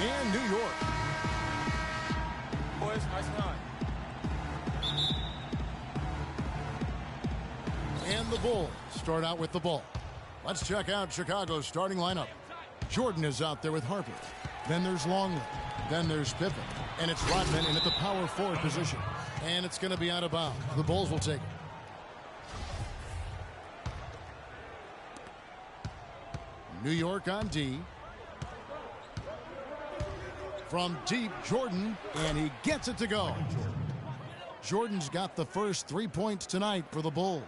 and New York. Boys, nice line. And the Bulls start out with the ball. Let's check out Chicago's starting lineup. Jordan is out there with Harper. Then there's Longley. Then there's Pippen. And it's Rodman in at the power forward position. And it's going to be out of bounds. The Bulls will take it. New York on D. From deep, Jordan, and he gets it to go. Jordan's got the first 3 points tonight for the Bulls.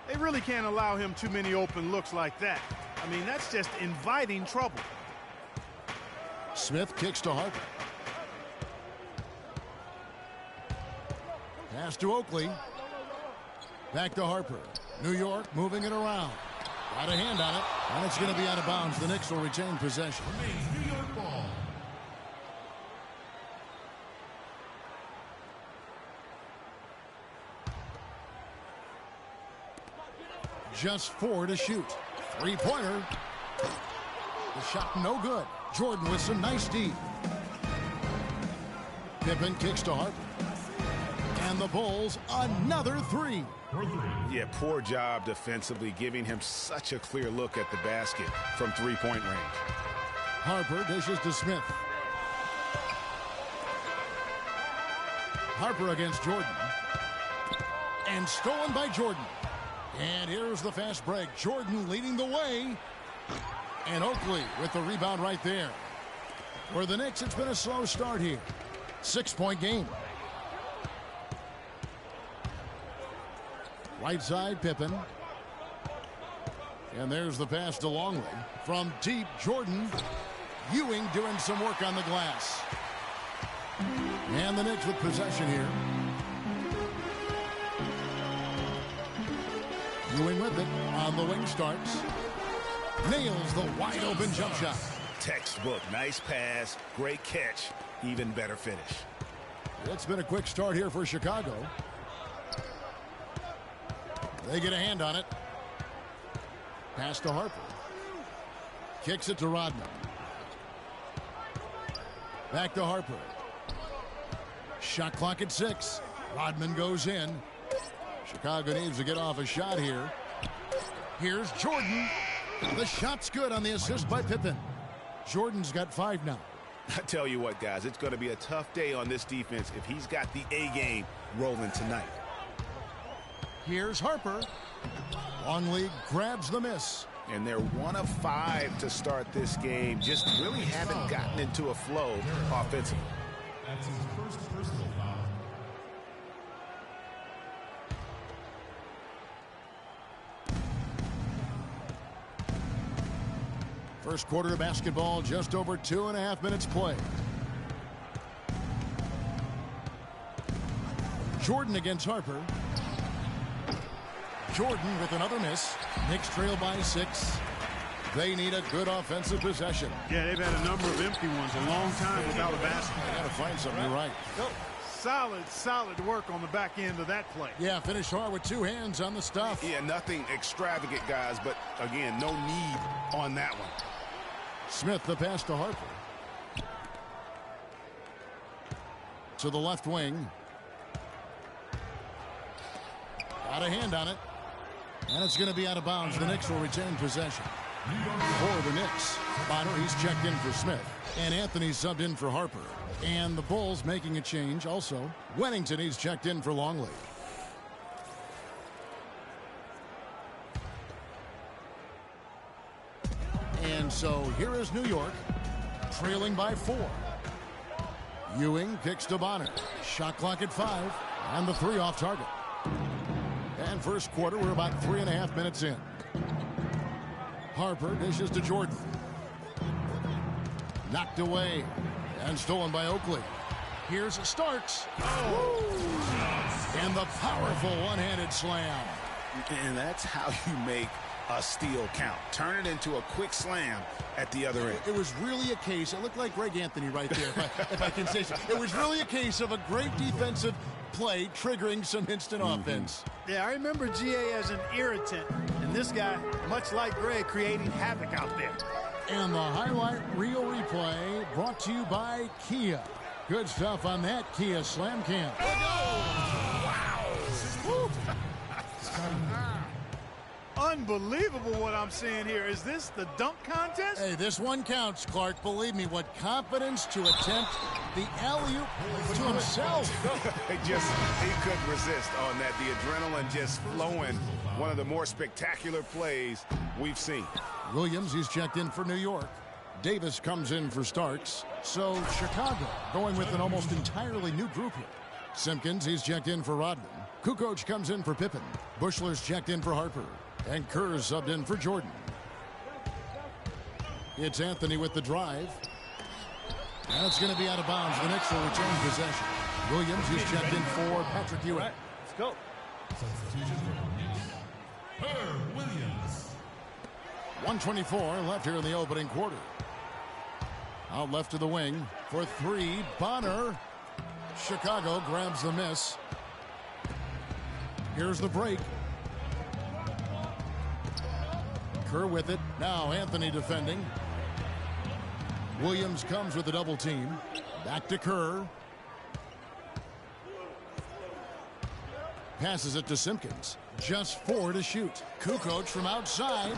They really can't allow him too many open looks like that. I mean, that's just inviting trouble. Smith kicks to Harper. Pass to Oakley. Back to Harper. New York moving it around. Got a hand on it, and it's going to be out of bounds. The Knicks will retain possession. New York ball. Just 4 to shoot. Three-pointer. The shot no good. Jordan with some nice D. Pippen kicks to Harper. And the Bulls another 3. Yeah, poor job defensively, giving him such a clear look at the basket from three-point range. Harper dishes to Smith. Harper against Jordan. And stolen by Jordan. And here's the fast break. Jordan leading the way. And Oakley with the rebound right there. For the Knicks, it's been a slow start here. 6-point game. Right side, Pippen. And there's the pass to Longley. From deep, Jordan. Ewing doing some work on the glass. And the Knicks with possession here. Ewing with it. On the wing starts. Nails the wide open jump shot. Textbook. Nice pass. Great catch. Even better finish. It's been a quick start here for Chicago. They get a hand on it. Pass to Harper. Kicks it to Rodman. Back to Harper. Shot clock at 6. Rodman goes in. Chicago needs to get off a shot here. Here's Jordan. The shot's good on the assist by Pippen. Jordan's got 5 now. I tell you what, guys, it's going to be a tough day on this defense if he's got the A game rolling tonight. Here's Harper. Longley grabs the miss. And they're 1 of 5 to start this game. Just really haven't gotten into a flow offensively. That's his first personal foul. First quarter of basketball, just over 2.5 minutes played. Jordan against Harper. Jordan with another miss. Knicks trail by 6. They need a good offensive possession. Yeah, they've had a number of empty ones a long time without a basket. They got to find something. You're right. Solid work on the back end of that play. Yeah, finish hard with 2 hands on the stuff. Yeah, nothing extravagant, guys, but again, no need on that one. Smith the pass to Harper. To the left wing. Got a hand on it. And it's going to be out of bounds. The Knicks will retain possession. For the Knicks, Bonner, he's checked in for Smith. And Anthony subbed in for Harper. And the Bulls making a change also. Wennington, he's checked in for Longley. And so here is New York, trailing by 4. Ewing kicks to Bonner. Shot clock at 5. And the 3 off target. And first quarter, we're about 3.5 minutes in. Harper dishes to Jordan. Knocked away and stolen by Oakley. Here's Starks. Oh. And the powerful one-handed slam. And that's how you make a steal count. Turn it into a quick slam at the other end. It was really a case, it looked like Greg Anthony right there, if I can say so. It was really a case of a great defensive play triggering some instant offense. Yeah, I remember GA as an irritant, and this guy, much like Greg, creating havoc out there. And the highlight reel replay brought to you by Kia. Good stuff on that Kia Slam Cam. Unbelievable what I'm seeing here. Is this the dunk contest? Hey, this one counts, Clark. Believe me, what confidence to attempt the alley-oop to himself. He couldn't resist on that. The adrenaline just flowing. One of the more spectacular plays we've seen. Williams, he's checked in for New York. Davis comes in for Starks. So Chicago going with an almost entirely new group here. Simpkins, he's checked in for Rodman. Kukoc comes in for Pippen. Bushler's checked in for Harper. And Kerr's subbed in for Jordan. It's Anthony with the drive. And it's going to be out of bounds. The Knicks will return possession. Williams, he's checked in for Patrick Ewing. Right, let's go. Substitution for Williams. 1:24 left here in the opening quarter. Out left to the wing for three. Bonner. Chicago grabs the miss. Here's the break. Kerr with it. Now Anthony defending. Williams comes with a double team. Back to Kerr. Passes it to Simpkins. Just 4 to shoot. Kukoc from outside.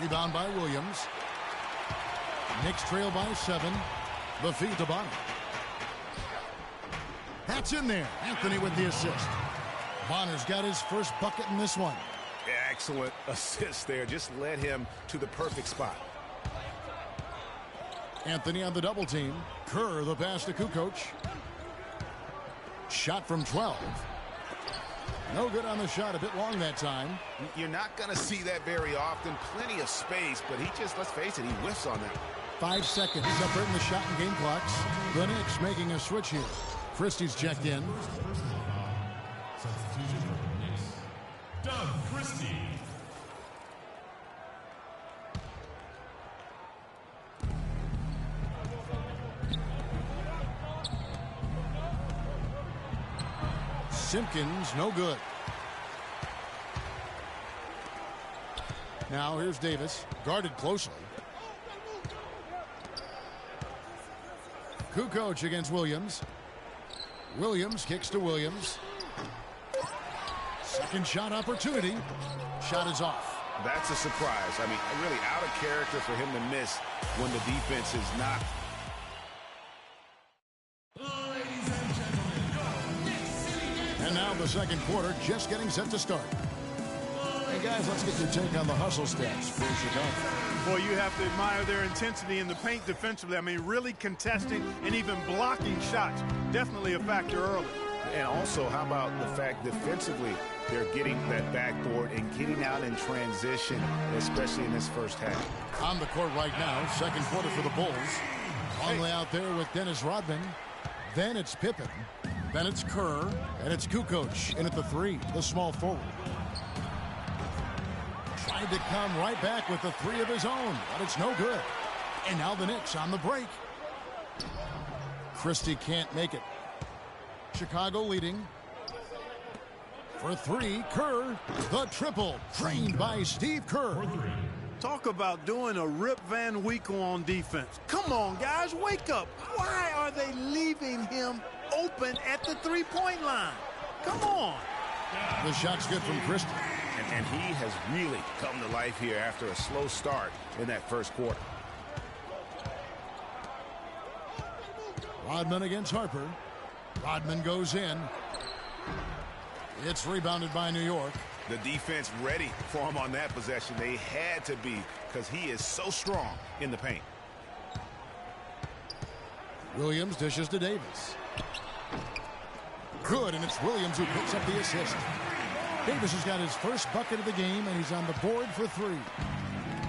Rebound by Williams. Knicks trail by 7. The feed to Bonner. That's in there. Anthony with the assist. Bonner's got his first bucket in this one. Excellent assist there. Just led him to the perfect spot. Anthony on the double team. Kerr the pass to Kukoc. Shot from 12. No good on the shot. A bit long that time. You're not going to see that very often. Plenty of space, but he just, let's face it, he whiffs on that. 5 seconds separating the shot and game clocks. The Knicks making a switch here. Christie's checked in. Substitution for Knicks. Doug Christie. Simpkins, no good. Now here's Davis, guarded closely. Kukoc against Williams. Williams kicks to Williams. Second shot opportunity. Shot is off. That's a surprise. I mean, really out of character for him to miss when the defense is not. And now the second quarter just getting set to start. Hey guys, let's get your take on the hustle stats for Chicago. Boy, you have to admire their intensity in the paint defensively. I mean, really contesting and even blocking shots. Definitely a factor early. And also, how about the fact defensively, they're getting that backboard and getting out in transition, especially in this first half. On the court right now, second quarter for the Bulls. Longley out there with Dennis Rodman. Then it's Pippen. Then it's Kerr. And it's Kukoc in at the 3, the small forward. Tried to come right back with the 3 of his own, but it's no good. And now the Knicks on the break. Christie can't make it. Chicago leading. For 3, Kerr, the triple, trained by Steve Kerr. Talk about doing a Rip Van Winkle on defense. Come on, guys, wake up. Why are they leaving him open at the three-point line? Come on. The shot's good from Christie. And he has really come to life here after a slow start in that first quarter. Rodman against Harper. Rodman goes in. It's rebounded by New York. The defense ready for him on that possession. They had to be, because he is so strong in the paint. Williams dishes to Davis. Good, and it's Williams who picks up the assist. Davis has got his first bucket of the game, and he's on the board for 3.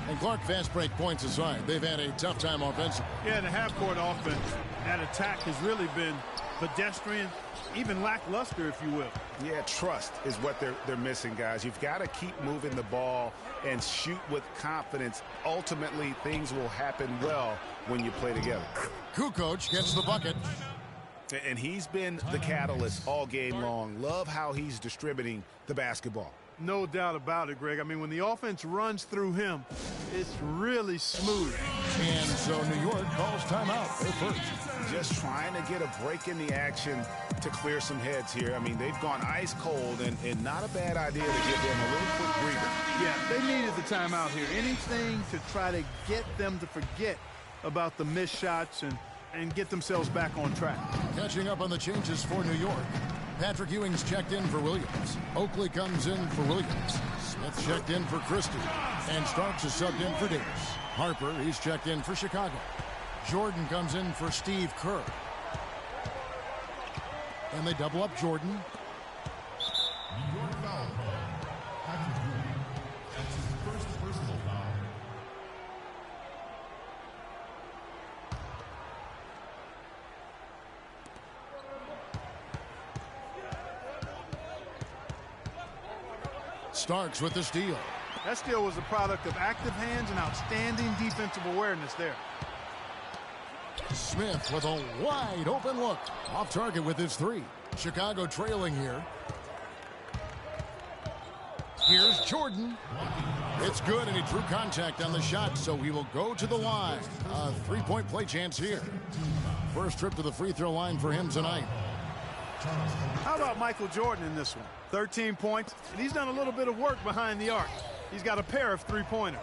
And Clark, fast break points aside, they've had a tough time offensively. Yeah, the half-court offense, that attack has really been pedestrian, even lackluster, if you will. Yeah, trust is what they're missing, guys. You've got to keep moving the ball and shoot with confidence. Ultimately, things will happen well when you play together. Kukoc gets the bucket. And he's been the catalyst all game long. Love how he's distributing the basketball. No doubt about it, Greg. I mean, when the offense runs through him, it's really smooth. And so New York calls timeout. They're first. Just trying to get a break in the action to clear some heads here. I mean, they've gone ice cold, and not a bad idea to give them a little quick breather. Yeah, they needed the timeout here. Anything to try to get them to forget about the missed shots and get themselves back on track. Catching up on the changes for New York. Patrick Ewing's checked in for Williams. Oakley comes in for Williams. Smith checked in for Christie. And Starks is subbed in for Davis. Harper, he's checked in for Chicago. Jordan comes in for Steve Kerr. And they double up Jordan. New York foul call. Patrick Ewing. That's his first personal foul. Starks with the steal. That steal was a product of active hands and outstanding defensive awareness there. Smith with a wide open look. Off target with his three. Chicago trailing here. Here's Jordan. It's good, and he drew contact on the shot, so he will go to the line. A three-point play chance here. First trip to the free throw line for him tonight. How about Michael Jordan in this one? 13 points, and he's done a little bit of work behind the arc. He's got a pair of three-pointers.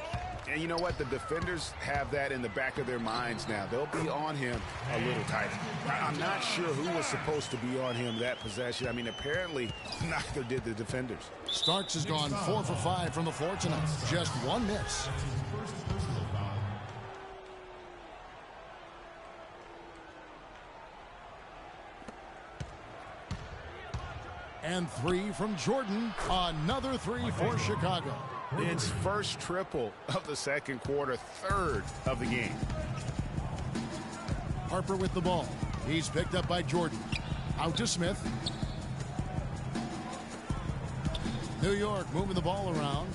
And you know what? The defenders have that in the back of their minds now. They'll be on him a little tighter. I'm not sure who was supposed to be on him that possession. I mean, apparently, neither did the defenders. Starks has gone 4 for 5 from the floor tonight. Just one miss. First personal foul. And three from Jordan. Another three for Chicago. It's first triple of the second quarter, third of the game. Harper with the ball. He's picked up by Jordan. Out to Smith. New York moving the ball around.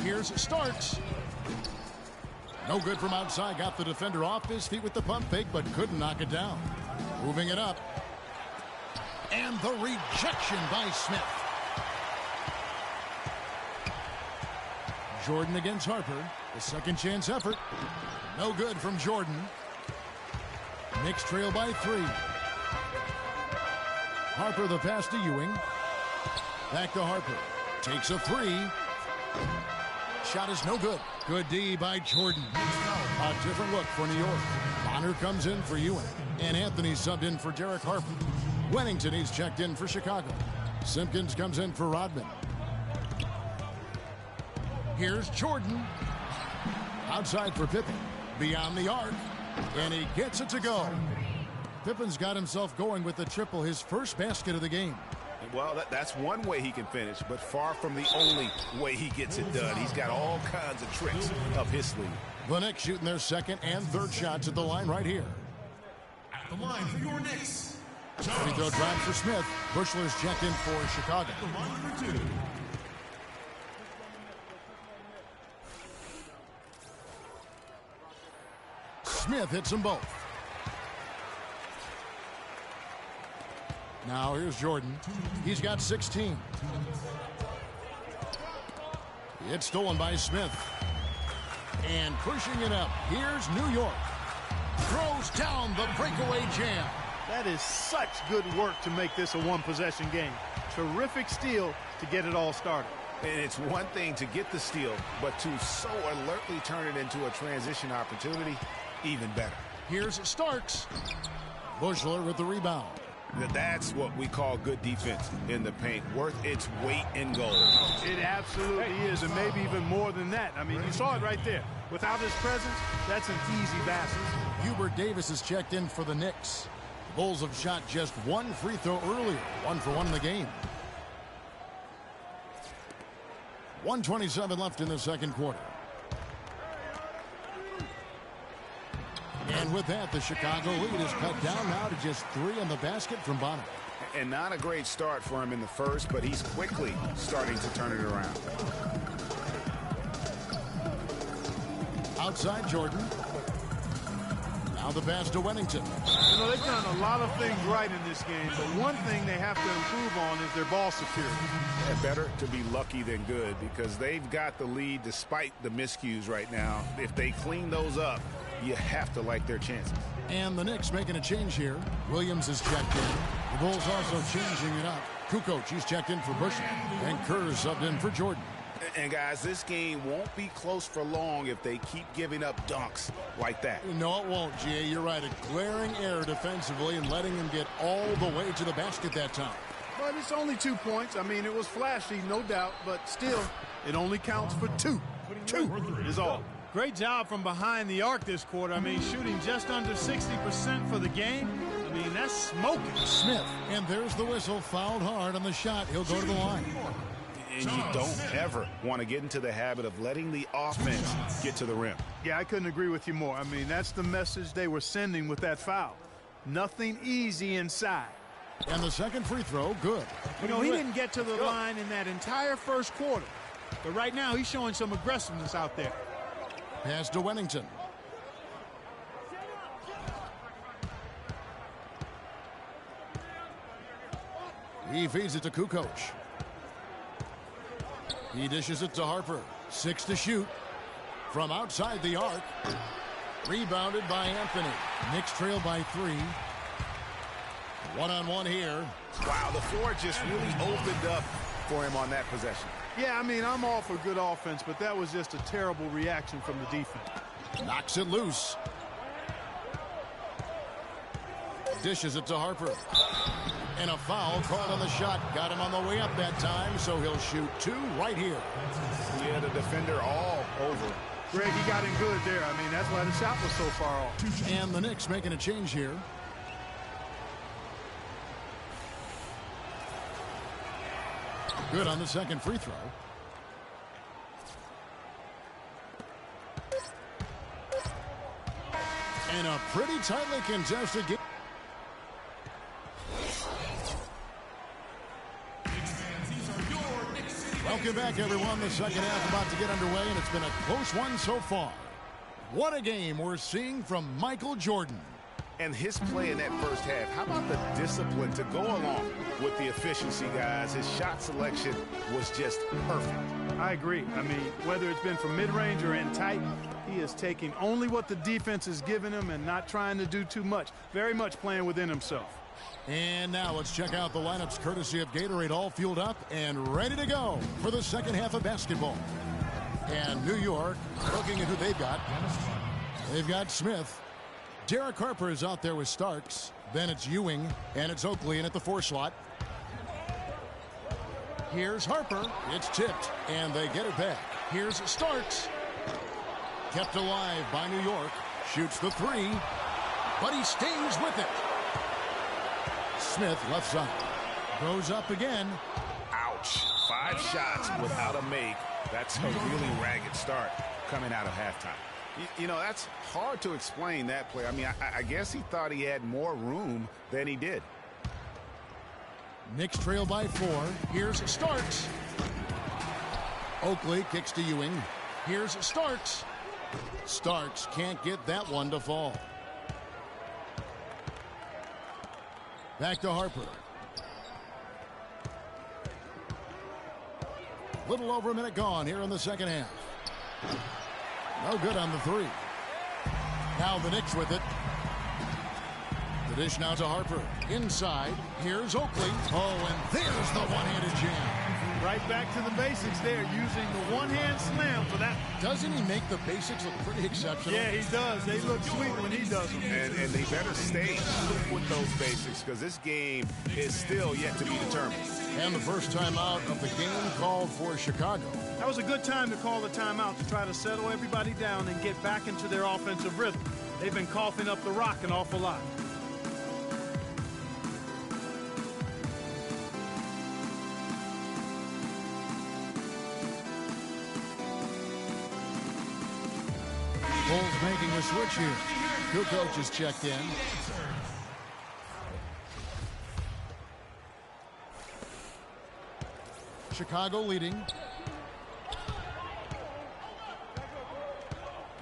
Here's Starks. No good from outside. Got the defender off his feet with the pump fake, but couldn't knock it down. Moving it up. And the rejection by Smith. Jordan against Harper. The second chance effort. No good from Jordan. Knicks trail by 3. Harper the pass to Ewing. Back to Harper. Takes a 3. Shot is no good. Good D by Jordan. A different look for New York. Bonner comes in for Ewing. And Anthony subbed in for Derek Harper. Wennington, he's checked in for Chicago. Simpkins comes in for Rodman. Here's Jordan. Outside for Pippen. Beyond the arc. And he gets it to go. Pippen's got himself going with the triple, his first basket of the game. Well, that's one way he can finish, but far from the only way he gets it done. He's got all kinds of tricks up his sleeve. The Knicks shooting their second and third shots at the line right here. At the line for your Knicks. Free throw drive for Smith. Bushler's checked in for Chicago. At the line for 2. Smith hits them both. Now here's Jordan. He's got 16. It's stolen by Smith. And pushing it up. Here's New York. Throws down the breakaway jam. That is such good work to make this a one-possession game. Terrific steal to get it all started. And it's one thing to get the steal, but to so alertly turn it into a transition opportunity, even better. Here's Starks. Bushler with the rebound. That's what we call good defense in the paint, worth its weight in gold. It absolutely is, and maybe even more than that. I mean, you saw it right there. Without his presence, that's an easy basket. Hubert Davis is checked in for the Knicks. Bulls have shot just one free throw earlier, 1 for 1 in the game. 1:27 left in the second quarter. And with that, the Chicago lead is cut down now to just 3 in the basket from Bonner. And not a great start for him in the first, but he's quickly starting to turn it around. Outside Jordan. Now the pass to Wennington. You know, they've done a lot of things right in this game, but one thing they have to improve on is their ball security. And better to be lucky than good because they've got the lead despite the miscues right now. If they clean those up, you have to like their chances. And the Knicks making a change here. Williams is checked in. The Bulls also changing it up. Kukoc, he's checked in for Bushel. And Kerr subbed in for Jordan. And guys, this game won't be close for long if they keep giving up dunks like that. No, it won't, G.A. You're right. A glaring error defensively and letting him get all the way to the basket that time. But it's only 2 points. I mean, it was flashy, no doubt, but still, it only counts for 2. 2 is all. Great job from behind the arc this quarter. I mean, shooting just under 60% for the game. I mean, that's smoking. Smith, and there's the whistle. Fouled hard on the shot. He'll go to the line. And you don't ever want to get into the habit of letting the offense get to the rim. Yeah, I couldn't agree with you more. I mean, that's the message they were sending with that foul. Nothing easy inside. And the second free throw, good. You know, he didn't get to the line in that entire first quarter. But right now, he's showing some aggressiveness out there. Pass to Wennington. He feeds it to Kukoc. He dishes it to Harper. 6 to shoot. From outside the arc. Rebounded by Anthony. Knicks trail by 3. One-on-one here. Wow, the floor just really opened up for him on that possession. Yeah, I mean, I'm all for good offense, but that was just a terrible reaction from the defense. Knocks it loose. Dishes it to Harper. And a foul called on the shot. Got him on the way up that time, so he'll shoot 2 right here. He had a defender all over. Greg, he got in good there. I mean, that's why the shot was so far off. And the Knicks making a change here. Good on the second free throw. And a pretty tightly contested game. Welcome back, everyone. The second half about to get underway, and it's been a close one so far. What a game we're seeing from Michael Jordan. And his play in that first half, how about the discipline to go along with the efficiency, guys? His shot selection was just perfect. I agree. I mean, whether it's been from mid-range or in tight, he is taking only what the defense is giving him and not trying to do too much. Very much playing within himself. And now let's check out the lineups courtesy of Gatorade, all fueled up and ready to go for the second half of basketball. And New York, looking at who they've got. They've got Smith. Derek Harper is out there with Starks. Then it's Ewing, and it's Oakley in at the 4 slot. Here's Harper. It's tipped, and they get it back. Here's Starks. Kept alive by New York. Shoots the 3, but he stays with it. Smith left side. Goes up again. Ouch. 5 shots without a make. That's a really ragged start coming out of halftime. You know, that's hard to explain that play. I mean, I guess he thought he had more room than he did. Knicks trail by 4. Here's Starks. Oakley kicks to Ewing. Here's Starks. Starks can't get that one to fall. Back to Harper. Little over a minute gone here in the second half. No good on the 3. Now the Knicks with it. The dish now to Harper. Inside. Here's Oakley. Oh, and there's the one-handed jam. Right back to the basics there, using the one-hand slam for that. Doesn't he make the basics look pretty exceptional? Yeah, he does. They look sweet when he does them. And they better stay with those basics because this game is still yet to be determined. And the first timeout of the game called for Chicago. That was a good time to call the timeout to try to settle everybody down and get back into their offensive rhythm. They've been coughing up the rock an awful lot. Bulls making a switch here. Kukoc is checked in. Chicago leading.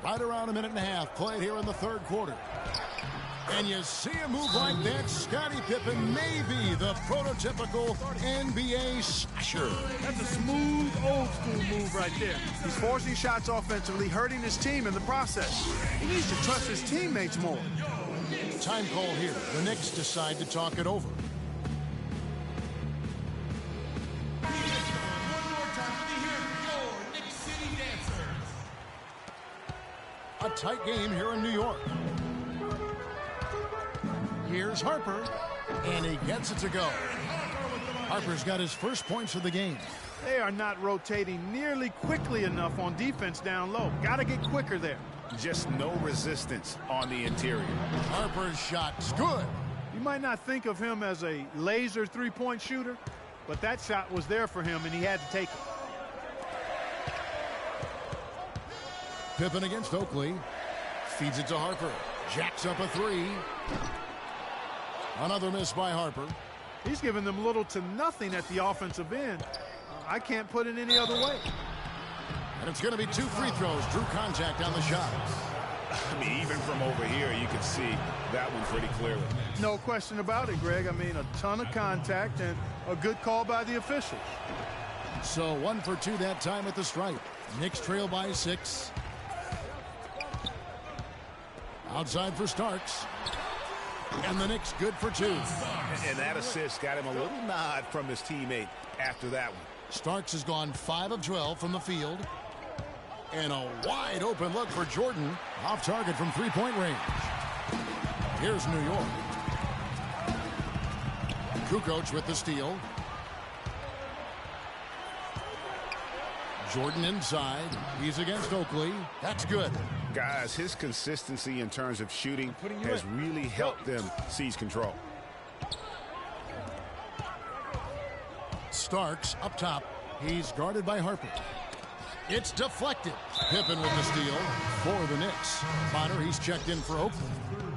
Right around a minute and a half played here in the third quarter. And you see a move like that, Scottie Pippen may be the prototypical NBA slasher. That's a smooth, old-school move right there. He's forcing shots offensively, hurting his team in the process. He needs to trust his teammates more. Time call here. The Knicks decide to talk it over. A tight game here in New York. Here's Harper, and he gets it to go. Harper's got his first points of the game. They are not rotating nearly quickly enough on defense down low. Got to get quicker there. Just no resistance on the interior. Harper's shot's good. You might not think of him as a laser three-point shooter, but that shot was there for him, and he had to take it. Pippen against Oakley. Feeds it to Harper. Jacks up a three. Another miss by Harper. He's given them little to nothing at the offensive end. I can't put it any other way. And it's going to be 2 free throws. Drew contact on the shot. I mean, even from over here, you can see that one pretty clearly. No question about it, Greg. I mean, a ton of contact and a good call by the officials. So 1 for 2 that time at the stripe. Knicks trail by 6. Outside for Starks. And the Knicks good for 2. And that assist got him a little nod from his teammate after that one. Starks has gone 5 of 12 from the field. And a wide open look for Jordan. Off target from three-point range. Here's New York. Kukoc with the steal. Jordan inside. He's against Oakley. That's good. Guys, his consistency in terms of shooting has really helped them seize control. Starks up top. He's guarded by Harper. It's deflected. Pippen with the steal for the Knicks. Bonner, he's checked in for Oakley.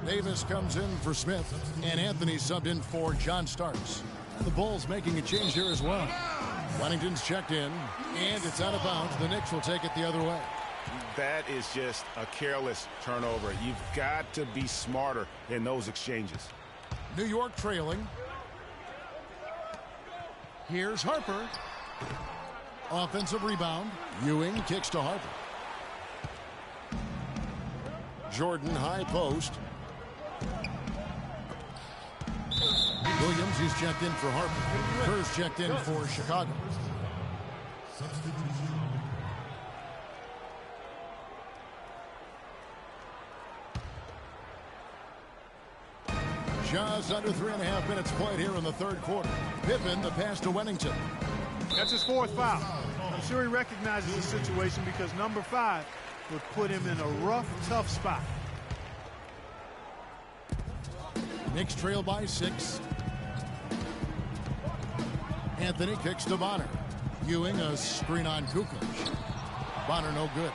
Davis comes in for Smith. And Anthony subbed in for John Starks. And the Bulls making a change here as well. Wennington's checked in. And it's out of bounds. The Knicks will take it the other way. That is just a careless turnover. You've got to be smarter in those exchanges. New York trailing. Here's Harper. Offensive rebound. Ewing kicks to Harper. Jordan high post. Williams, he's checked in for Harper. Kerr's checked in for Chicago. Just under 3.5 minutes played here in the third quarter. Pippen, the pass to Wennington. That's his 4th foul. I'm sure he recognizes the situation because number 5 would put him in a rough, tough spot. Knicks trail by 6. Anthony kicks to Bonner. Ewing, a screen on Kukoc. Bonner no good.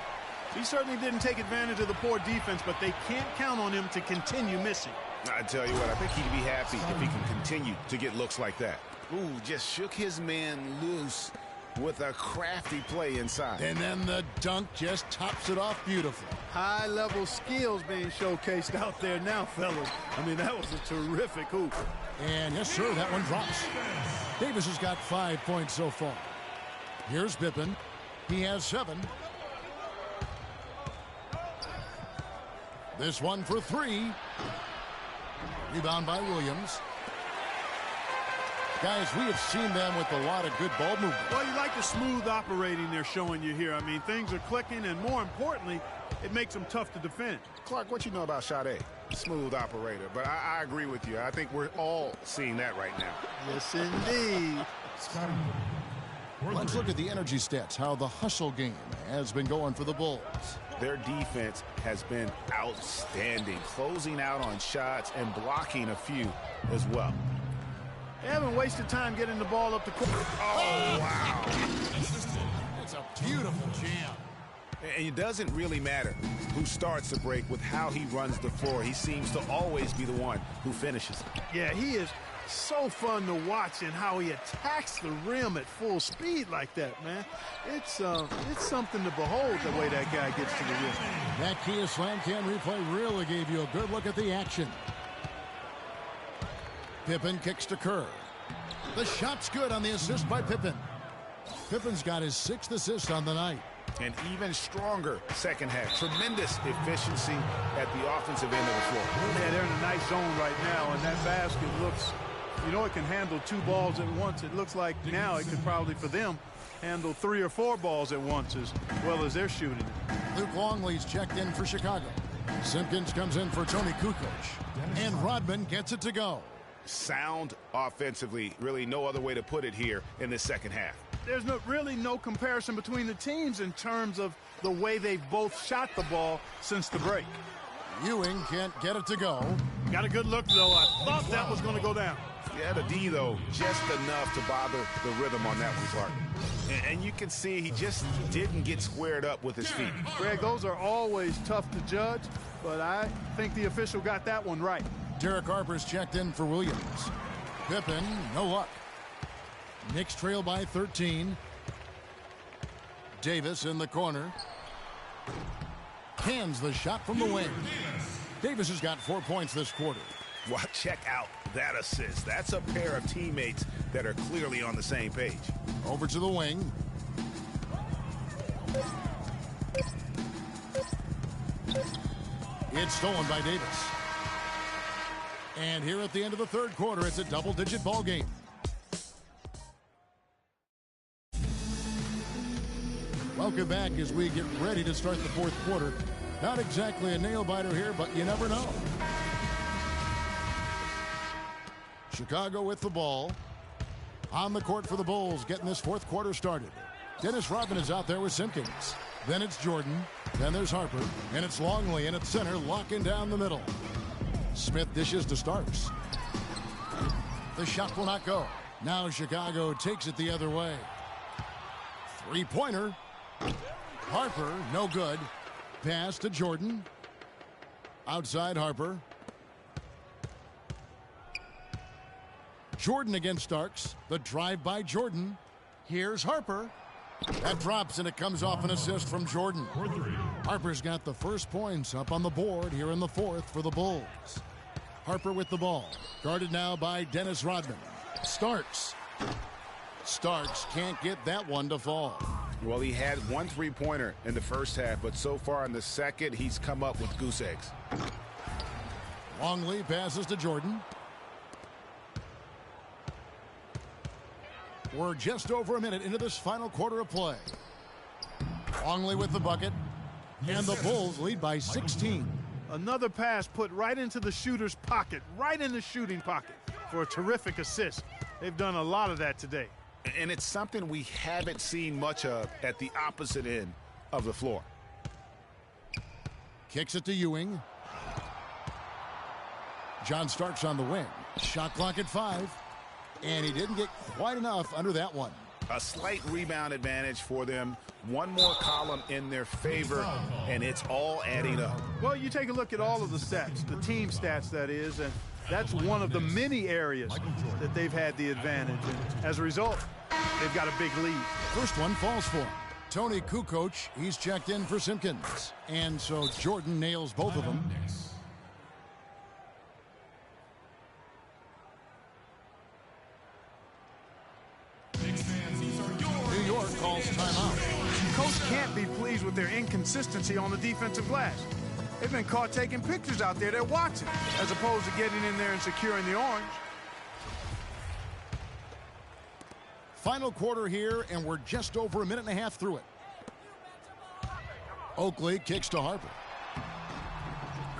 He certainly didn't take advantage of the poor defense, but they can't count on him to continue missing. I tell you what, I think he'd be happy if he can continue to get looks like that. Ooh, just shook his man loose with a crafty play inside. And then the dunk just tops it off beautifully. High-level skills being showcased out there now, fellas. I mean, that was a terrific hoop. And yes, sir, that one drops. Davis has got 5 points so far. Here's Pippen. He has 7. This one for 3. Rebound by Williams. Guys, we have seen them with a lot of good ball movement. Well, you like the smooth operating they're showing you here. I mean, things are clicking, and more importantly, it makes them tough to defend. Clark, what you know about Sade? Smooth operator. But I agree with you. I think we're all seeing that right now. Yes, indeed. Let's look at the energy stats, how the hustle game has been going for the Bulls. Their defense has been outstanding, closing out on shots and blocking a few as well. They haven't wasted time getting the ball up the court. Oh, wow. It's a beautiful jam. And it doesn't really matter who starts the break with how he runs the floor. He seems to always be the one who finishes it. Yeah, he is so fun to watch and how he attacks the rim at full speed like that, man. It's something to behold the way that guy gets to the rim. That Kia Slam Cam replay really gave you a good look at the action. Pippen kicks to Kerr. The shot's good on the assist by Pippen. Pippen's got his 6th assist on the night. An even stronger second half. Tremendous efficiency at the offensive end of the floor. Yeah, they're in a nice zone right now, and that basket looks, you know, it can handle 2 balls at once. It looks like now it could probably, for them, handle 3 or 4 balls at once as well as they're shooting it. Luke Longley's checked in for Chicago. Simpkins comes in for Tony Kukoc. And Rodman gets it to go. Sound offensively. Really no other way to put it here in the second half. There's really no comparison between the teams in terms of the way they've both shot the ball since the break. Ewing can't get it to go. Got a good look, though. I thought that was going to go down. Yeah, the D, though, just enough to bother the rhythm on that one, Clark. And you can see he just didn't get squared up with his feet. Greg, those are always tough to judge, but I think the official got that one right. Derek Harper's checked in for Williams. Pippen, no luck. Knicks trail by 13. Davis in the corner. Hands the shot from the wing. Davis has got 4 points this quarter. Well, check out that assist. That's a pair of teammates that are clearly on the same page. Over to the wing. It's stolen by Davis. And here at the end of the third quarter, it's a double-digit ball game. Welcome back as we get ready to start the fourth quarter. Not exactly a nail-biter here, but you never know. Chicago with the ball. On the court for the Bulls, getting this fourth quarter started. Dennis Rodman is out there with Simpkins. Then it's Jordan. Then there's Harper. And it's Longley in at center, locking down the middle. Smith dishes to Starks. The shot will not go. Now Chicago takes it the other way. Three-pointer. Harper, no good. Pass to Jordan. Outside Harper. Jordan against Starks. The drive by Jordan. Here's Harper. That drops and it comes off an assist from Jordan. Harper's got the first points up on the board here in the fourth for the Bulls. Harper with the ball. Guarded now by Dennis Rodman. Starks. Starks can't get that one to fall. Well, he had one three-pointer in the first half, but so far in the second, he's come up with goose eggs. Longley passes to Jordan. We're just over a minute into this final quarter of play. Longley with the bucket. And the Bulls lead by 16. Another pass put right into the shooter's pocket, right in the shooting pocket for a terrific assist. They've done a lot of that today. And it's something we haven't seen much of at the opposite end of the floor. Kicks it to Ewing. John Starks on the wing. Shot clock at 5. And he didn't get quite enough under that one. A slight rebound advantage for them. One more column in their favor, and it's all adding up. Well, you take a look at all of the stats, the team stats, that is, and that's one of the many areas that they've had the advantage. And as a result, they've got a big lead. First one falls for him. Tony Kukoc, he's checked in for Simpkins. And so Jordan nails both of them. New York calls timeout. Coach can't be pleased with their inconsistency on the defensive glass. They've been caught taking pictures out there. They're watching, as opposed to getting in there and securing the orange. Final quarter here, and we're just over a minute and a half through it. Oakley kicks to Harper.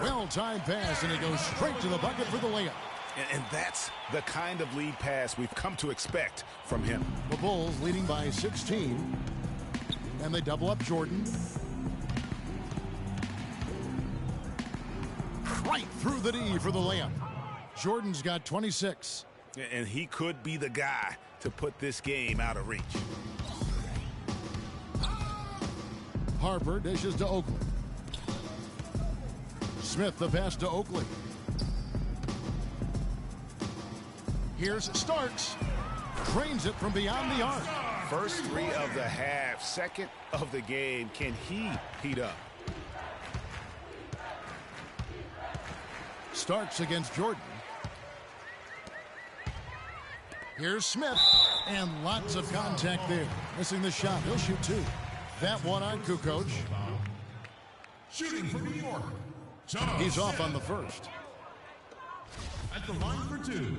Well-timed pass, and he goes straight to the bucket for the layup. And that's the kind of lead pass we've come to expect from him. The Bulls leading by 16. And they double up Jordan. Right through the D for the layup. Jordan's got 26. And he could be the guy to put this game out of reach. Harper dishes to Oakley. Smith the pass to Oakley. Here's Starks. Drains it from beyond the arc. First three of the half, second of the game. Can he heat up? Starks against Jordan. Here's Smith, and lots of contact there. Missing the shot. He'll shoot 2. That one on Kukoc. Shooting for New York. He's off on the first. At the line for 2.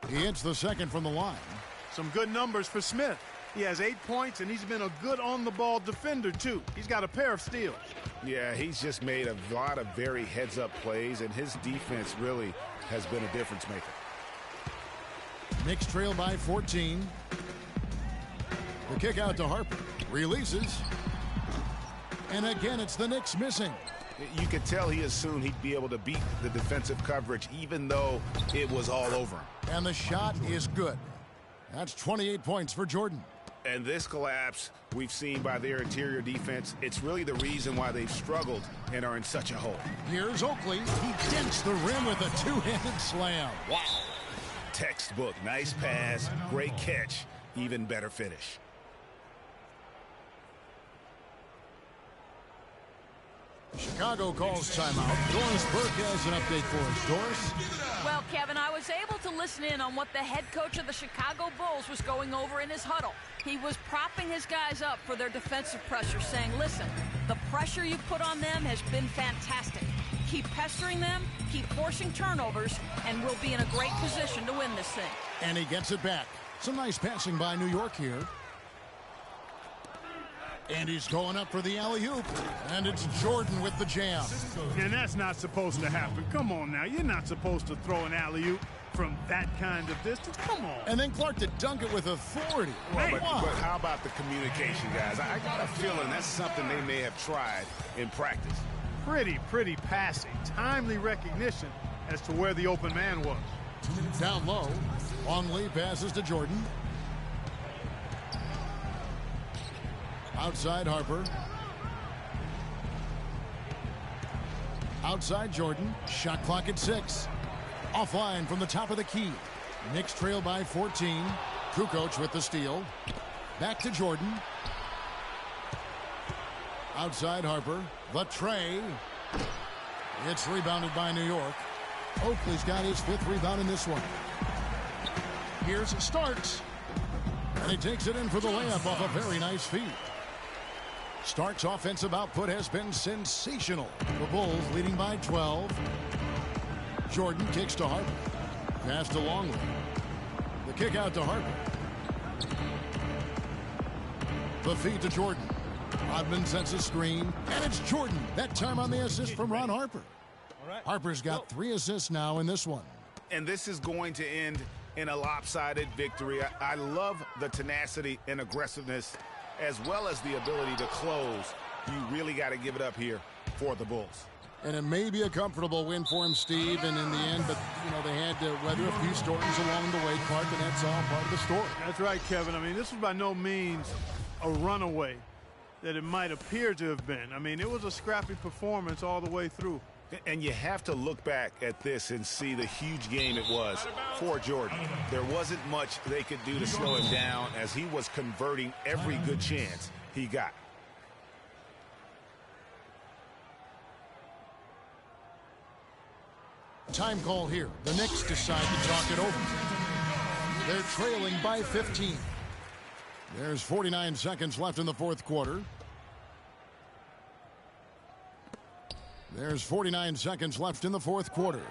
He hits the second from the line. Some good numbers for Smith. He has 8 points, and he's been a good on-the-ball defender, too. He's got a pair of steals. Yeah, he's just made a lot of very heads-up plays, and his defense really has been a difference maker. Knicks trail by 14. The kick out to Harper. Releases. And again, it's the Knicks missing. You could tell he assumed he'd be able to beat the defensive coverage, even though it was all over him. And the shot is good. That's 28 points for Jordan. And this collapse we've seen by their interior defense, it's really the reason why they've struggled and are in such a hole. Here's Oakley. He dents the rim with a two-handed slam. Wow. Textbook. Nice pass. Great catch. Even better finish. Chicago calls timeout. Doris Burke has an update for us. Doris? Well, Kevin, I was able to listen in on what the head coach of the Chicago Bulls was going over in his huddle. He was propping his guys up for their defensive pressure, saying, listen, the pressure you put on them has been fantastic. Keep pestering them, keep forcing turnovers, and we'll be in a great position to win this thing. And he gets it back. Some nice passing by New York here. And he's going up for the alley-oop. And it's Jordan with the jam. And that's not supposed to happen. Come on now. You're not supposed to throw an alley-oop from that kind of distance. Come on. And then Clark to dunk it with authority. Well, but how about the communication, guys? I got a feeling that's something they may have tried in practice. Pretty passing. Timely recognition as to where the open man was. Down low. Longley passes to Jordan. Outside Harper. Outside Jordan. Shot clock at 6. Offline from the top of the key. Knicks trail by 14. Kukoc with the steal. Back to Jordan. Outside Harper. The tray. It's rebounded by New York. Oakley's got his 5th rebound in this one. Here's Starks. And he takes it in for the layup off a very nice feed. Stark's offensive output has been sensational. The Bulls leading by 12. Jordan kicks to Harper. Pass to Longley. The kick out to Harper. The feed to Jordan. Rodman sets a screen, and it's Jordan. That time on the assist from Ron Harper. Harper's got 3 assists now in this one. And this is going to end in a lopsided victory. I love the tenacity and aggressiveness as well as the ability to close. You really got to give it up here for the Bulls. And it may be a comfortable win for him, Steve, and in the end, but, you know, they had to weather a few storms along the way, Clark, and that's all part of the story. That's right, Kevin. I mean, this was by no means a runaway that it might appear to have been. I mean, it was a scrappy performance all the way through. And you have to look back at this and see the huge game it was for Jordan. There wasn't much they could do to slow him down as he was converting every good chance he got. Time call here. The Knicks decide to talk it over. They're trailing by 15. There's 49 seconds left in the 4th quarter. There's 49 seconds left in the 4th quarter.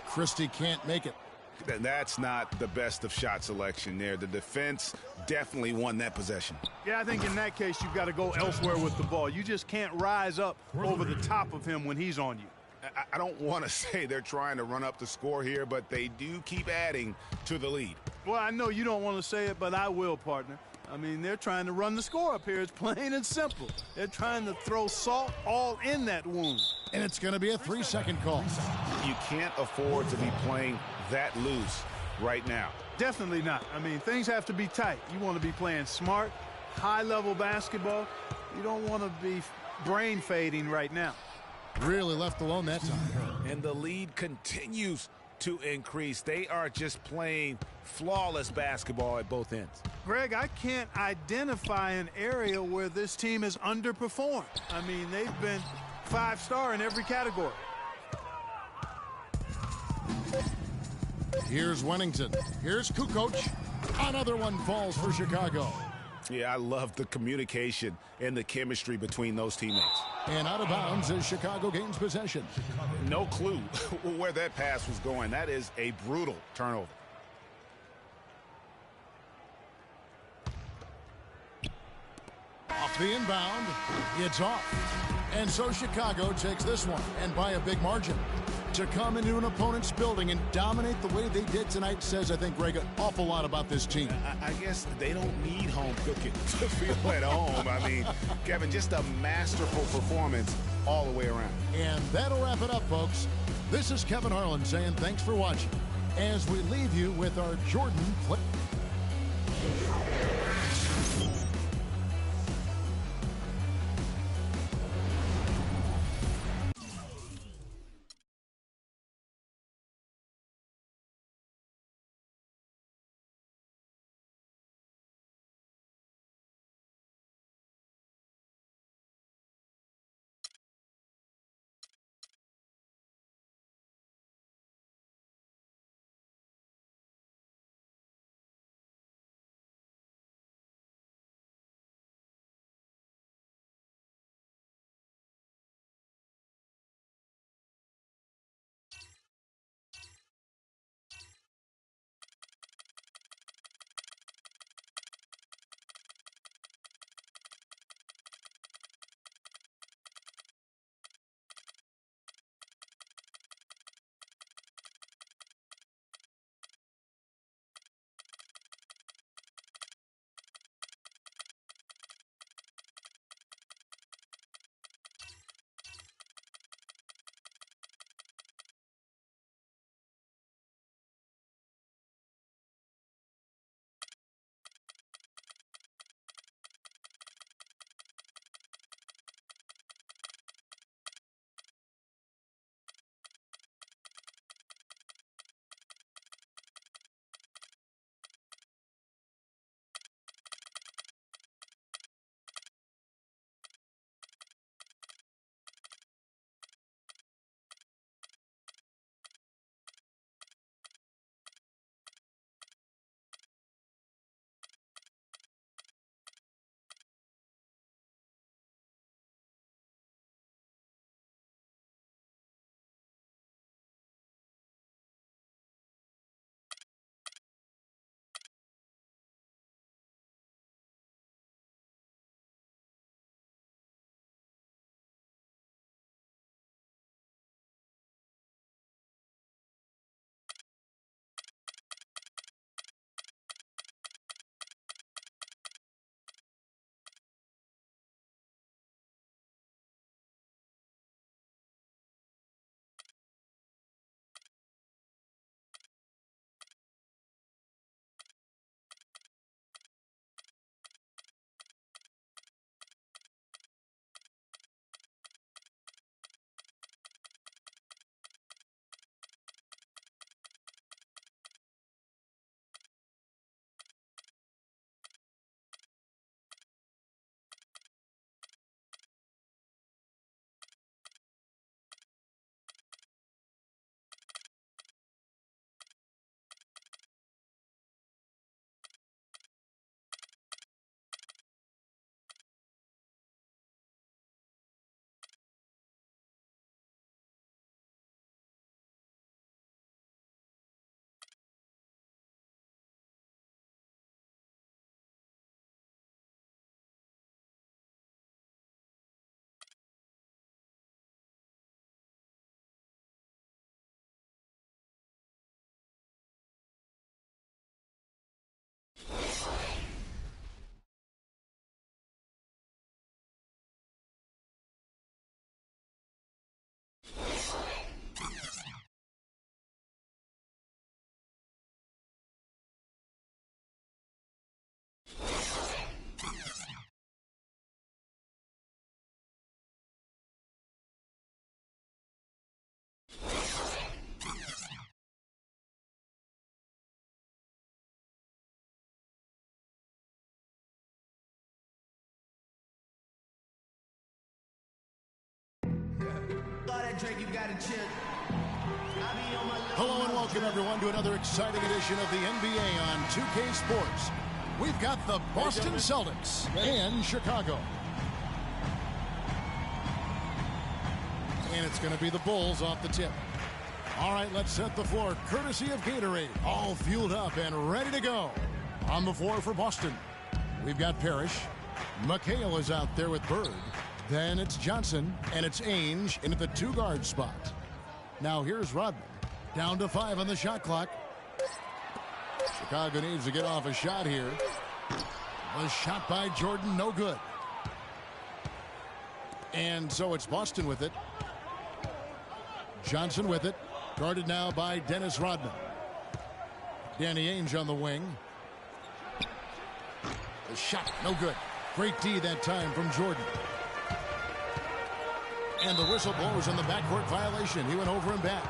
Christie can't make it. That's not the best of shot selection there. The defense definitely won that possession. Yeah, I think in that case you've got to go elsewhere with the ball. You just can't rise up over the top of him when he's on you. I don't want to say they're trying to run up the score here, but they do keep adding to the lead. Well, I know you don't want to say it, but I will, partner. I mean, they're trying to run the score up here. It's plain and simple. They're trying to throw salt all in that wound. And it's going to be a 3-second call. You can't afford to be playing that loose right now. Definitely not. I mean, things have to be tight. You want to be playing smart, high-level basketball. You don't want to be brain fading right now. Really left alone that time. And the lead continues to increase. They are just playing flawless basketball at both ends. Greg, I can't identify an area where this team has underperformed. I mean, they've been 5-star in every category. Here's Wennington. Here's Kukoc. Another one falls for Chicago. Yeah, I love the communication and the chemistry between those teammates. And out of bounds as Chicago gains possession. No clue where that pass was going. That is a brutal turnover. Off the inbound, it's off. And so Chicago takes this one, and by a big margin. To come into an opponent's building and dominate the way they did tonight says, I think, Greg, an awful lot about this team. I guess they don't need home cooking to feel at home. I mean, Kevin, just a masterful performance all the way around. And that'll wrap it up, folks. This is Kevin Harlan saying thanks for watching as we leave you with our Jordan play. All that drink, you gotta chill. Hello and welcome everyone to another exciting edition of the NBA on 2K Sports. We've got the Boston Celtics and Chicago. And it's going to be the Bulls off the tip. All right, let's set the floor courtesy of Gatorade. All fueled up and ready to go. On the floor for Boston, we've got Parrish. McHale is out there with Bird. Then it's Johnson, and it's Ainge into the two-guard spot. Now here's Rodman. Down to 5 on the shot clock. Chicago needs to get off a shot here. The shot by Jordan, no good. And so it's Boston with it. Johnson with it. Guarded now by Dennis Rodman. Danny Ainge on the wing. The shot, no good. Great D that time from Jordan. And the whistle blows on the backcourt violation. He went over and back.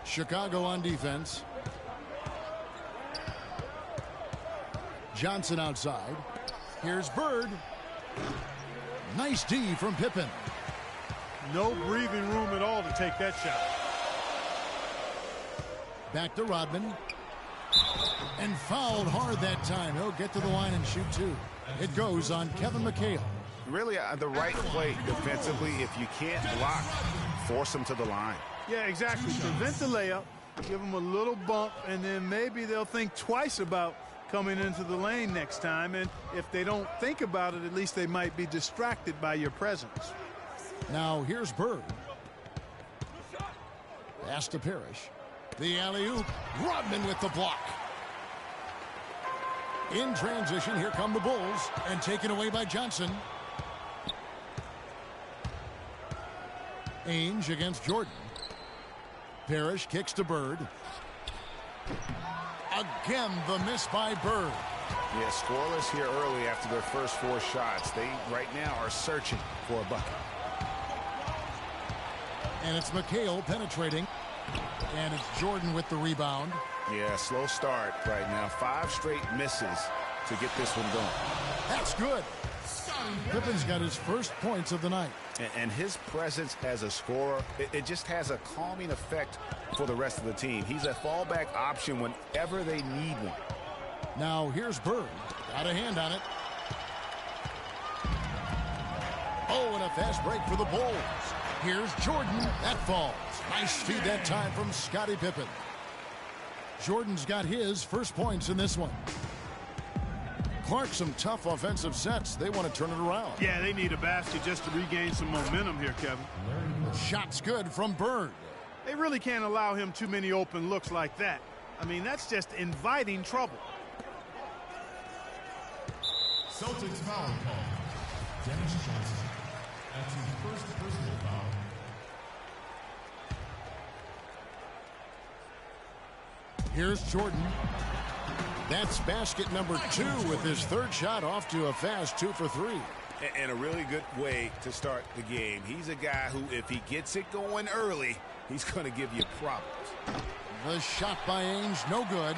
Chicago on defense. Johnson outside. Here's Bird. Nice D from Pippen. No breathing room at all to take that shot. Back to Rodman. And fouled hard that time. He'll get to the line and shoot two. It goes on Kevin McHale. Really the right play defensively. If you can't block, force them to the line. Yeah, exactly. Prevent the layup, give them a little bump, and then maybe they'll think twice about coming into the lane next time. And if they don't think about it, at least they might be distracted by your presence. Now here's Bird. Pass to Parrish. The alley-oop. Rodman with the block. In transition, here come the Bulls. And taken away by Johnson. Ainge against Jordan. Parrish kicks to Bird. Again, the miss by Bird. Yeah, scoreless here early after their first 4 shots. They, right now, are searching for a bucket. And it's McHale penetrating. And it's Jordan with the rebound. Yeah, slow start right now. 5 straight misses to get this one going. That's good. Pippen's got his first points of the night. And his presence as a scorer, it just has a calming effect for the rest of the team. He's a fallback option whenever they need one. Now here's Bird. Got a hand on it. Oh, and a fast break for the Bulls. Here's Jordan. That falls. Nice feed that time from Scottie Pippen. Jordan's got his first points in this one. Clark, some tough offensive sets. They want to turn it around. Yeah, they need a basket just to regain some momentum here, Kevin. The shot's good from Bird. They really can't allow him too many open looks like that. I mean, that's just inviting trouble. Celtics foul call. Dennis Johnson. That's his first personal foul. Here's Jordan. That's basket number 2 with his third shot off to a fast 2 for 3. And a really good way to start the game. He's a guy who, if he gets it going early, he's going to give you problems. The shot by Ainge, no good.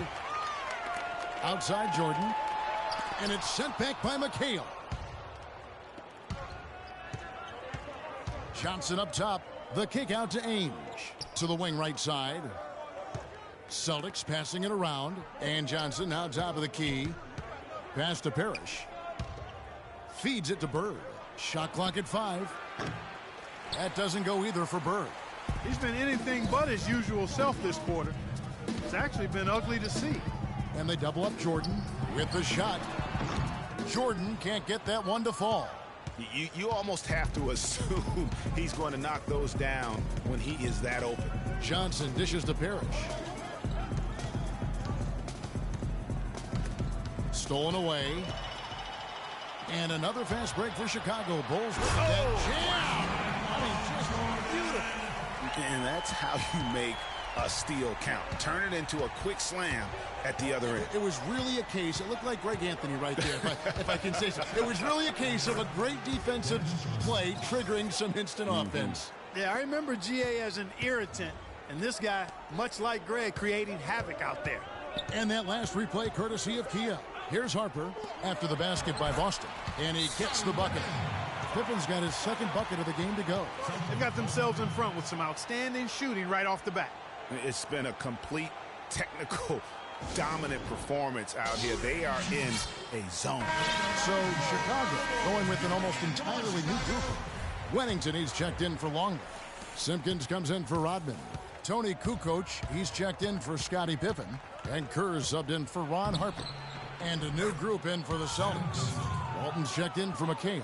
Outside Jordan. And it's sent back by McHale. Johnson up top. The kick out to Ainge. To the wing right side. Celtics passing it around. And Johnson now top of the key. Pass to Parrish. Feeds it to Bird. Shot clock at 5. That doesn't go either for Bird. He's been anything but his usual self this quarter. It's actually been ugly to see. And they double up Jordan with the shot. Jordan can't get that one to fall. You almost have to assume he's going to knock those down when he is that open. Johnson dishes to Parrish. Stolen away. And another fast break for Chicago. Bulls with that jam. I mean, just beautiful. And that's how you make a steal count. Turn it into a quick slam at the other end. It was really a case. It looked like Greg Anthony right there, if I can say so. It was really a case of a great defensive play triggering some instant offense. Yeah, I remember GA as an irritant. And this guy, much like Greg, creating havoc out there. And that last replay courtesy of Kia. Here's Harper after the basket by Boston, and he gets the bucket. Pippen's got his second bucket of the game to go. They've got themselves in front with some outstanding shooting right off the bat. It's been a complete technical dominant performance out here. They are in a zone. So Chicago going with an almost entirely new group. Wennington, he's checked in for Longley. Simpkins comes in for Rodman. Tony Kukoc, he's checked in for Scottie Pippen. And Kerr's subbed in for Ron Harper. And a new group in for the Celtics. Walton's checked in for McHale.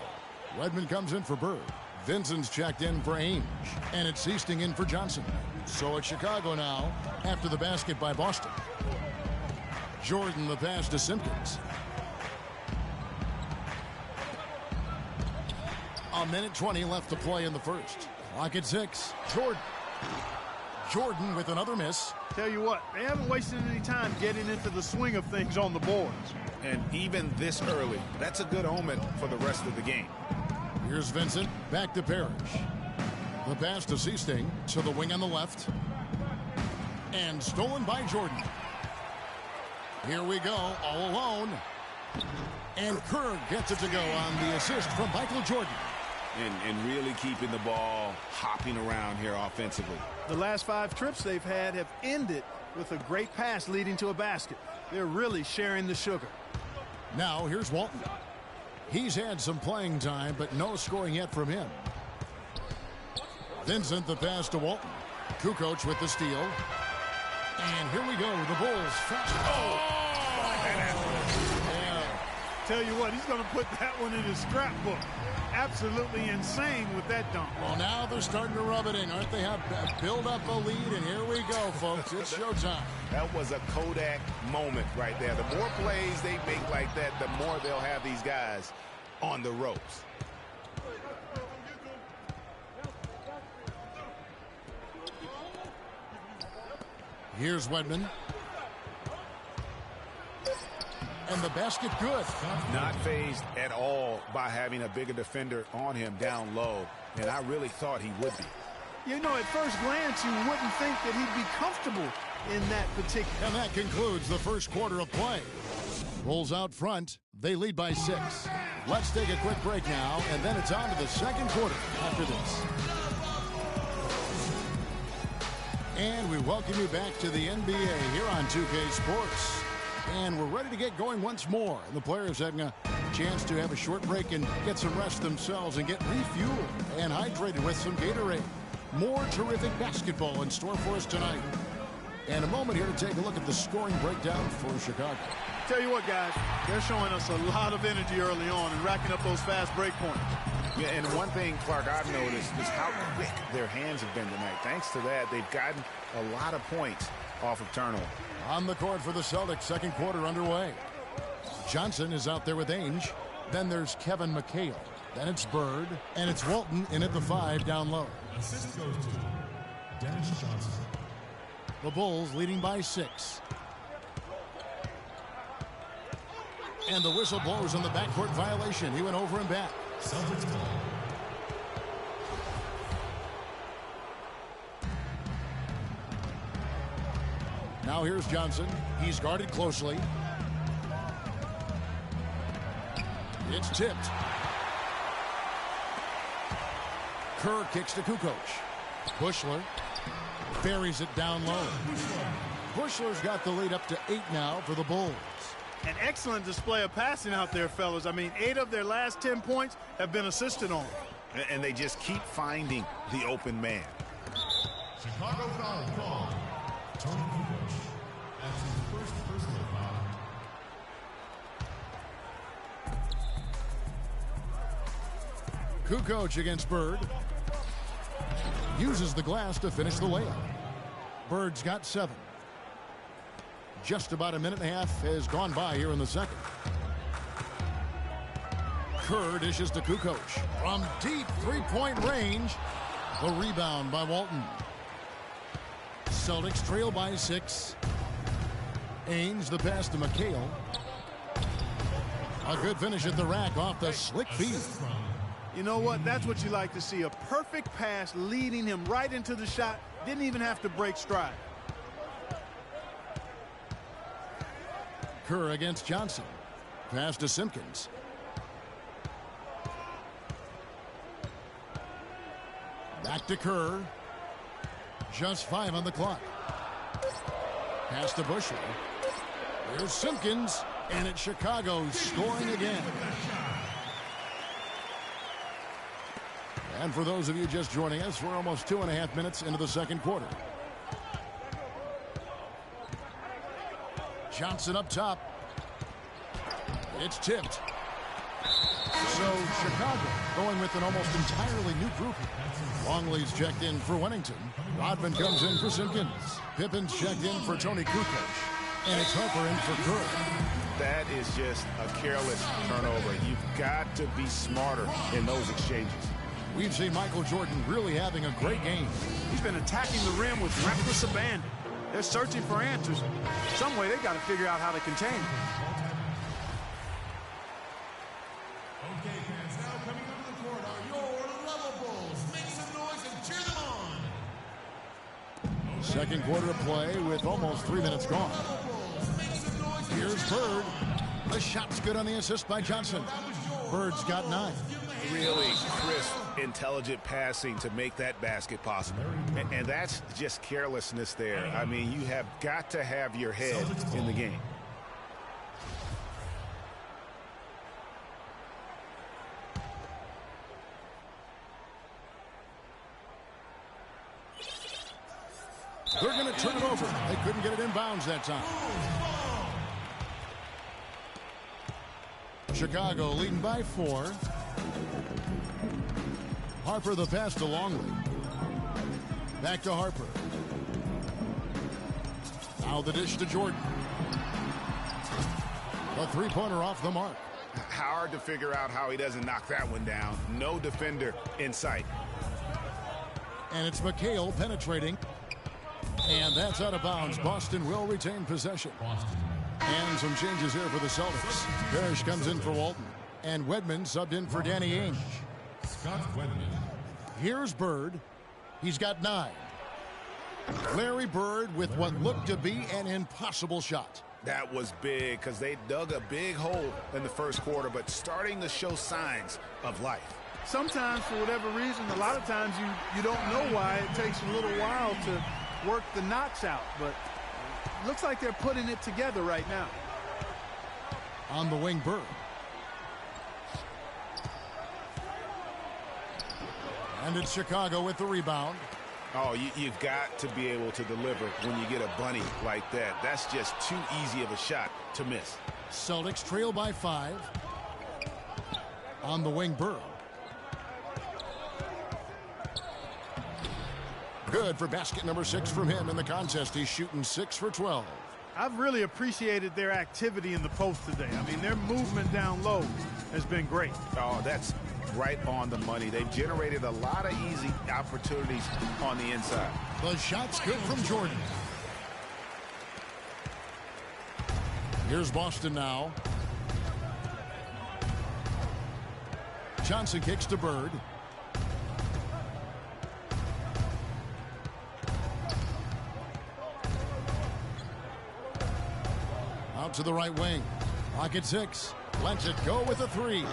Redmond comes in for Bird. Vincent's checked in for Ainge. And it's Easting in for Johnson. So it's Chicago now after the basket by Boston. Jordan the pass to Simpkins. A minute 20 left to play in the first. Clock at 6. Jordan with another miss. Tell you what, they haven't wasted any time getting into the swing of things on the boards. And even this early, that's a good omen for the rest of the game. Here's Vincent, back to Parrish. The pass to Seasting to the wing on the left. And stolen by Jordan. Here we go, all alone. And Kerr gets it to go on the assist from Michael Jordan. And really keeping the ball hopping around here offensively. The last 5 trips they've had have ended with a great pass leading to a basket. They're really sharing the sugar. Now here's Walton. He's had some playing time, but no scoring yet from him. Vincent the pass to Walton. Kukoc with the steal. And here we go, the Bulls fast. Yeah. Tell you what, he's going to put that one in his scrapbook. Absolutely insane with that dunk. Well, now they're starting to rub it in, aren't they? Have build up a lead, and here we go, folks. It's showtime. That was a Kodak moment right there. The more plays they make like that, the more they'll have these guys on the ropes. Here's Wedman. And the basket good. Not fazed at all by having a bigger defender on him down low. And I really thought he would be. You know, at first glance, you wouldn't think that he'd be comfortable in that particular. And that concludes the first quarter of play. Bulls out front. They lead by 6. Let's take a quick break now, and then it's on to the second quarter after this. And we welcome you back to the NBA here on 2K Sports. And we're ready to get going once more. And the players having a chance to have a short break and get some rest themselves and get refueled and hydrated with some Gatorade. More terrific basketball in store for us tonight. And a moment here to take a look at the scoring breakdown for Chicago. Tell you what, guys, they're showing us a lot of energy early on and racking up those fast break points. Yeah, and one thing, Clark, I've noticed is how quick their hands have been tonight. Thanks to that, they've gotten a lot of points off of turnover. On the court for the Celtics, second quarter underway. Johnson is out there with Ainge. Then there's Kevin McHale. Then it's Bird. And it's Walton in at the 5 down low. Assist goes to Dennis Johnson. The Bulls leading by 6. And the whistle blows on the backcourt violation. He went over and back. Celtics ball. Now here's Johnson. He's guarded closely. It's tipped. Kerr kicks to Kukoc. Bushler buries it down low. Bushler's got the lead up to 8 now for the Bulls. An excellent display of passing out there, fellas. I mean, 8 of their last 10 points have been assisted on. And they just keep finding the open man. Chicago foul called. Tony Kukoc. That's his first personal foul. Kukoc against Bird. Uses the glass to finish the layup. Bird's got 7. Just about a minute and a half has gone by here in the second. Kerr dishes to Kukoc. From deep three-point range. The rebound by Walton. Celtics trail by 6. Ainge the pass to McHale. A good finish at the rack off the slick feed. You know what? That's what you like to see. A perfect pass leading him right into the shot. Didn't even have to break stride. Kerr against Johnson. Pass to Simpkins. Back to Kerr. Just 5 on the clock. Pass to Bushel. Here's Simpkins, and it's Chicago scoring again. And for those of you just joining us, we're almost 2.5 minutes into the second quarter. Johnson up top. It's tipped. So Chicago going with an almost entirely new group. Longley's checked in for Wennington. Rodman comes in for Simpkins. Pippen's checked in for Tony Kukoc. And it's Harper in for Kerr. That is just a careless turnover. You've got to be smarter in those exchanges. We've seen Michael Jordan really having a great game. He's been attacking the rim with reckless abandon. They're searching for answers. Some way they got to figure out how to contain him. Okay, fans, now coming up to the court are your Level Bulls. Make some noise and cheer them on. Second quarter of play with almost 3 minutes gone. Here's Bird. The shot's good on the assist by Johnson. Bird's got 9. Really crisp, intelligent passing to make that basket possible. And that's just carelessness there. I mean, you have got to have your head in the game. They're going to turn it over. They couldn't get it in bounds that time. Chicago leading by 4. Harper the pass to Longley. Back to Harper. Now the dish to Jordan. The three-pointer off the mark. Hard to figure out how he doesn't knock that one down. No defender in sight. And it's McHale penetrating. And that's out of bounds. Boston will retain possession. And some changes here for the Celtics. Parrish comes in for Walton. And Wedman subbed in for Danny Ainge. Scott Wedman. Here's Bird. He's got 9. Larry Bird with what looked to be an impossible shot. That was big because they dug a big hole in the first quarter, but starting to show signs of life. Sometimes, for whatever reason, a lot of times you don't know why. It takes a little while to work the knots out, but it looks like they're putting it together right now. On the wing, Bird. And it's Chicago with the rebound. Oh, you've got to be able to deliver when you get a bunny like that. That's just too easy of a shot to miss. Celtics trail by 5. On the wing, Bird. Good for basket number 6 from him in the contest. He's shooting 6 for 12. I've really appreciated their activity in the post today. I mean, their movement down low has been great. Oh, that's right on the money. They've generated a lot of easy opportunities on the inside. The shot's good from Jordan. Here's Boston now. Johnson kicks to Bird. Out to the right wing. Pocket 6. Lets it go with a 3.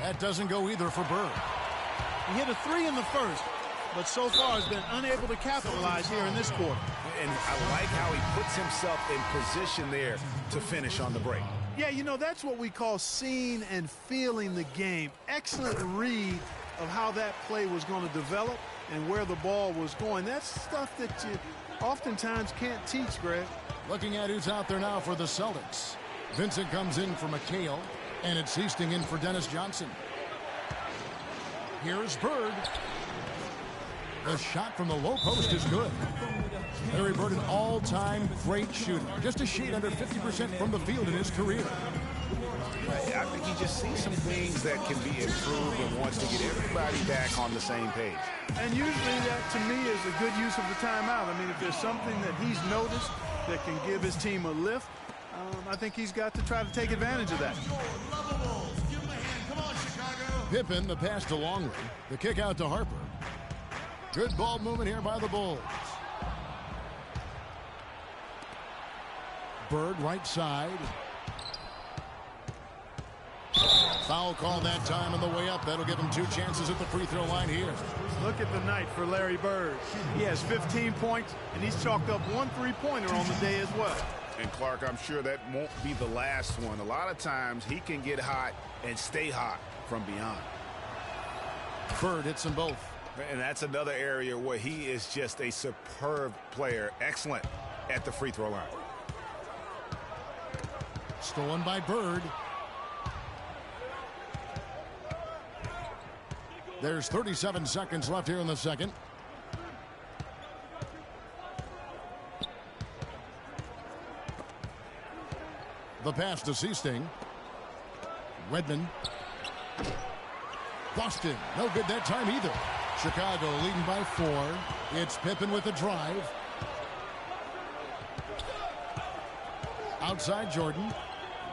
That doesn't go either for Bird. He hit a 3 in the first, but so far has been unable to capitalize here in this quarter. And I like how he puts himself in position there to finish on the break. Yeah, you know, that's what we call seeing and feeling the game. Excellent read of how that play was going to develop and where the ball was going. That's stuff that you oftentimes can't teach, Greg. Looking at who's out there now for the Celtics. Vincent comes in for McHale, and it's Hastings in for Dennis Johnson. Here's Bird. The shot from the low post is good. Larry Bird, an all-time great shooter. Just a shade under 50% from the field in his career. I think he just sees some things that can be improved and wants to get everybody back on the same page. And usually that, to me, is a good use of the timeout. I mean, if there's something that he's noticed that can give his team a lift, I think he's got to try to take advantage of that. Pippen, the pass to Longley. The kick out to Harper. Good ball movement here by the Bulls. Bird right side. Foul call that time on the way up. That'll give him 2 chances at the free throw line here. Look at the night for Larry Bird. He has 15 points, and he's chalked up 1 3-pointer on the day as well. And Clark, I'm sure that won't be the last one. A lot of times he can get hot and stay hot from beyond. Bird hits them both. And that's another area where he is just a superb player. Excellent at the free throw line. Stolen by Bird. There's 37 seconds left here in the second. The pass to Seasting. Redmond. Boston. No good that time either. Chicago leading by 4. It's Pippen with the drive. Outside Jordan.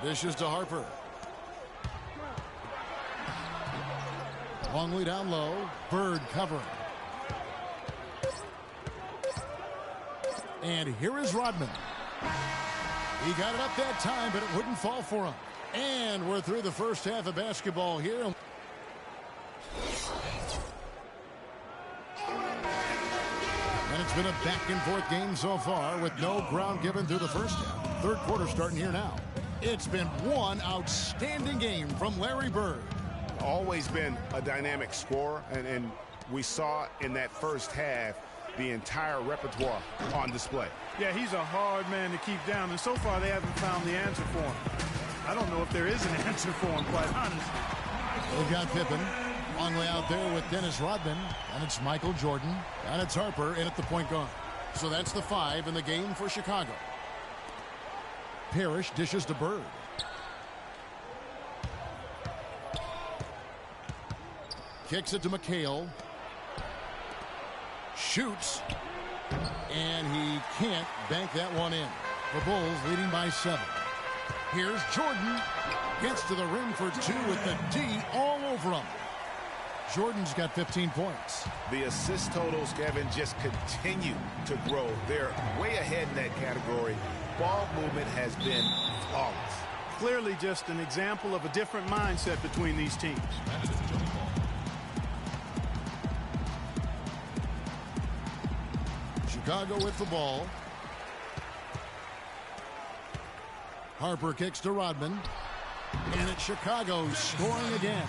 Dishes to Harper. Longley down low. Bird covering. And here is Rodman. He got it up that time, but it wouldn't fall for him. And we're through the first half of basketball here. And it's been a back-and-forth game so far with no ground given through the first half. Third quarter starting here now. It's been one outstanding game from Larry Bird. Always been a dynamic scorer, and we saw in that first half the entire repertoire on display. Yeah, he's a hard man to keep down, and so far they haven't found the answer for him. I don't know if there is an answer for him, quite honestly. They've got Pippen. Longley out there with Dennis Rodman, and it's Michael Jordan, and it's Harper in at the point guard. So that's the 5 in the game for Chicago. Parrish dishes to Bird. Kicks it to McHale. Shoots. And he can't bank that one in. The Bulls leading by 7. Here's Jordan. Gets to the rim for 2 with the D all over him. Jordan's got 15 points. The assist totals, Kevin, just continue to grow. They're way ahead in that category. Ball movement has been flawless. Clearly just an example of a different mindset between these teams. Chicago with the ball. Harper kicks to Rodman. And it's Chicago scoring again.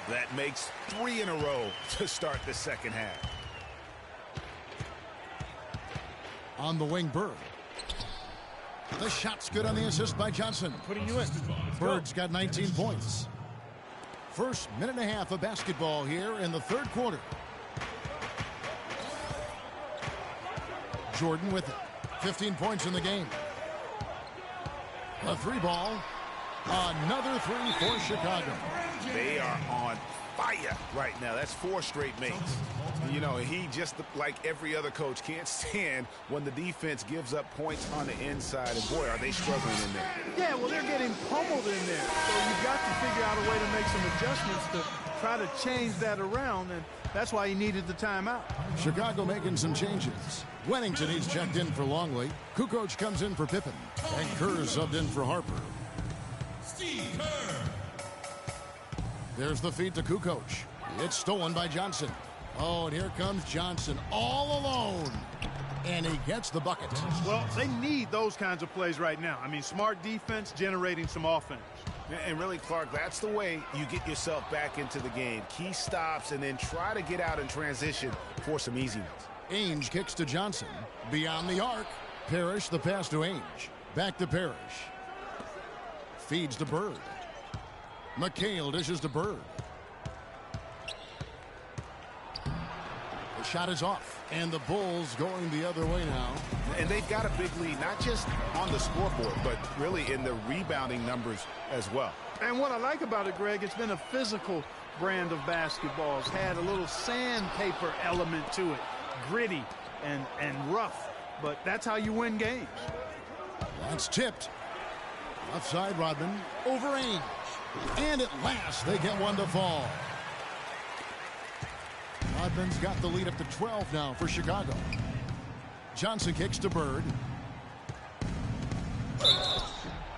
That makes 3 in a row to start the second half. On the wing, Bird. The shot's good on the assist by Johnson. Putting you in. Bird's got 19 points. First minute and a half of basketball here in the third quarter. Jordan with it. 15 points in the game. A 3 ball. Another 3 for Chicago. They are on fire right now. That's 4 straight makes. You know, he just, like every other coach, can't stand when the defense gives up points on the inside. And boy, are they struggling in there. Yeah, well, they're getting pummeled in there. So you've got to figure out a way to make some adjustments to try to change that around. And that's why he needed the timeout. Chicago making some changes. Wennington, he's checked in for Longley. Kukoc comes in for Pippen. And Kerr subbed in for Harper. There's the feed to Kukoc. It's stolen by Johnson. Oh, and here comes Johnson all alone. And he gets the bucket. Well, they need those kinds of plays right now. I mean, smart defense generating some offense. And really, Clark, that's the way you get yourself back into the game. Key stops and then try to get out in transition for some easiness. Ainge kicks to Johnson. Beyond the arc. Parrish, the pass to Ainge. Back to Parrish. Feeds to Bird. McHale dishes to Bird. The shot is off. And the Bulls going the other way now. And they've got a big lead, not just on the scoreboard, but really in the rebounding numbers as well. And what I like about it, Greg, it's been a physical brand of basketball. It's had a little sandpaper element to it. Gritty and rough. But that's how you win games. That's tipped. Left side, Rodman. Over Ainge. And at last, they get one to fall. Rodman's got the lead up to 12 now for Chicago. Johnson kicks to Bird.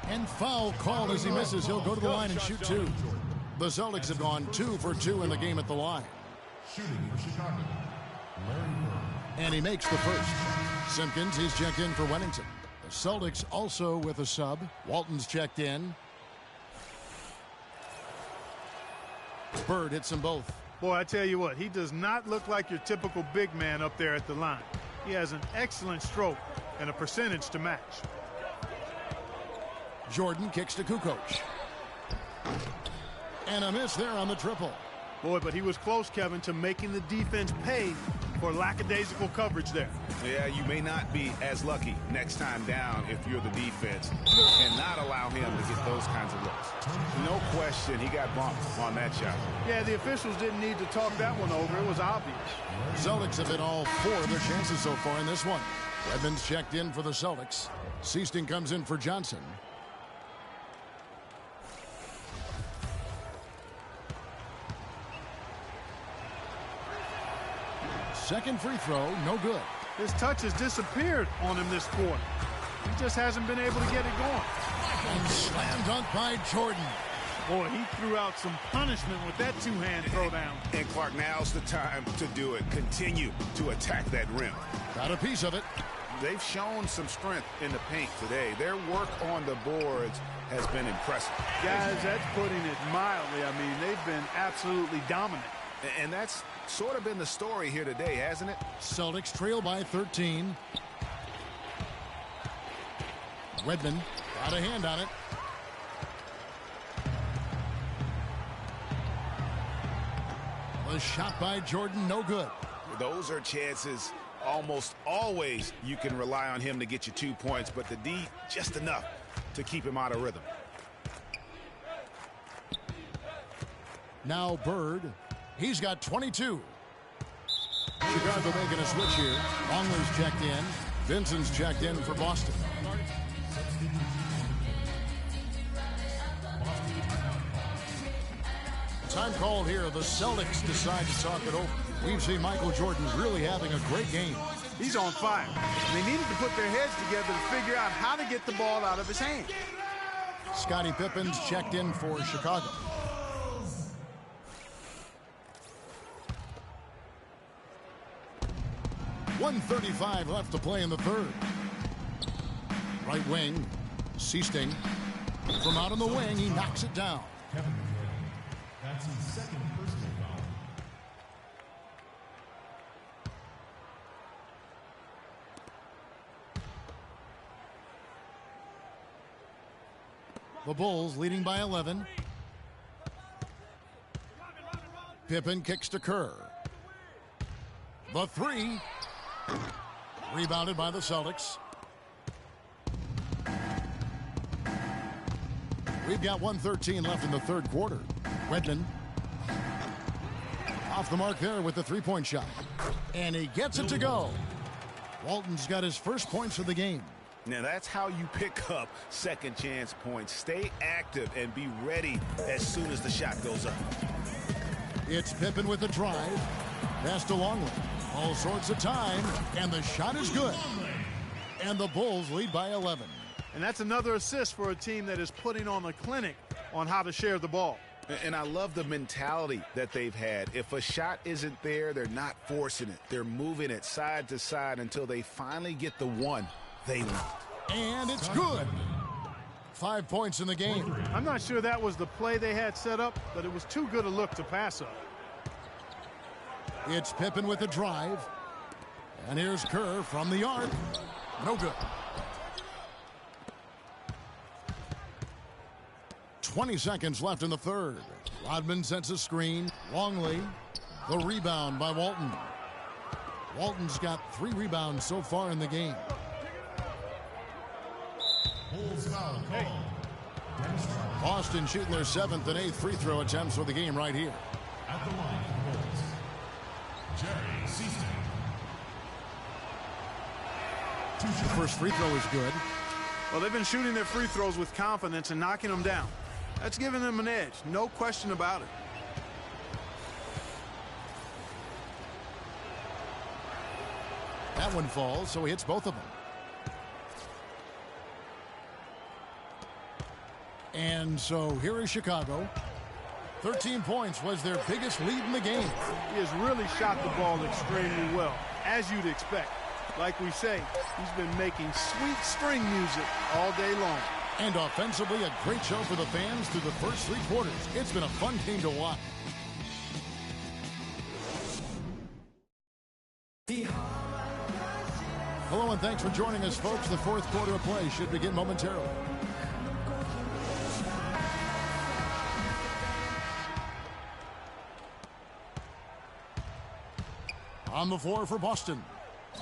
And foul called as he misses. He'll go to the line and shoot 2. The Celtics have gone 2 for 2 in the game at the line. Shooting for Chicago, Larry Bird. And he makes the first. Simpkins, he's checked in for Wennington. The Celtics also with a sub. Walton's checked in. Bird hits them both. Boy, I tell you what, he does not look like your typical big man up there at the line. He has an excellent stroke and a percentage to match. Jordan kicks to Kukoc. And a miss there on the triple. Boy, but he was close, Kevin, to making the defense pay for lackadaisical coverage there. Yeah, you may not be as lucky next time down if you're the defense and not allow him to get those kinds of looks. No question, he got bumped on that shot. Yeah, the officials didn't need to talk that one over. It was obvious. Celtics have hit all 4 of their chances so far in this one. Edmonds checked in for the Celtics. Seaston comes in for Johnson. Second free throw, no good. His touch has disappeared on him this quarter. He just hasn't been able to get it going. And slam dunk by Jordan. Boy, he threw out some punishment with that two-hand throwdown. And Clark, now's the time to do it. Continue to attack that rim. Got a piece of it. They've shown some strength in the paint today. Their work on the boards has been impressive. Guys, that's putting it mildly. I mean, they've been absolutely dominant. And that's sort of been the story here today, hasn't it? Celtics trail by 13. Wedman got a hand on it. The shot by Jordan, no good. Those are chances almost always you can rely on him to get you 2 points, but the D just enough to keep him out of rhythm. Now Bird. He's got 22. Chicago making a switch here. Longley's checked in. Vincent's checked in for Boston. Time called here. The Celtics decide to talk it over. We've seen Michael Jordan really having a great game. He's on fire. They needed to put their heads together to figure out how to get the ball out of his hand. Scottie Pippen's checked in for Chicago. .135 left to play in the third. Right wing, Seasting. From out on the wing, he knocks it down. Kevin McHale. That's his second personal foul. The Bulls leading by 11. Pippen kicks to Kerr. The three. Rebounded by the Celtics. We've got 1:13 left in the third quarter. Wedman off the mark there with the three-point shot. And he gets it to go. Walton's got his first points of the game. Now that's how you pick up second chance points. Stay active and be ready as soon as the shot goes up. It's Pippen with the drive. Pass to Longley. All sorts of time, and the shot is good. And the Bulls lead by 11. And that's another assist for a team that is putting on a clinic on how to share the ball. And I love the mentality that they've had. If a shot isn't there, they're not forcing it. They're moving it side to side until they finally get the one they want. And it's good. 5 points in the game. I'm not sure that was the play they had set up, but it was too good a look to pass up. It's Pippen with the drive. And here's Kerr from the arc. No good. 20 seconds left in the third. Rodman sets a screen. Longley. The rebound by Walton. Walton's got 3 rebounds so far in the game. Bulls foul call. Boston shooting their 7th and 8th free throw attempts for the game right here. At the line for the Bulls, Jerry Seaston. The first free throw is good. Well, they've been shooting their free throws with confidence and knocking them down. That's giving them an edge, no question about it. That one falls, so he hits both of them. And so here is Chicago. 13 points was their biggest lead in the game. He has really shot the ball extremely well, as you'd expect. Like we say, he's been making sweet string music all day long. And offensively, a great show for the fans through the first 3 quarters. It's been a fun game to watch. Hello and thanks for joining us, folks. The fourth quarter of play should begin momentarily. On the floor for Boston,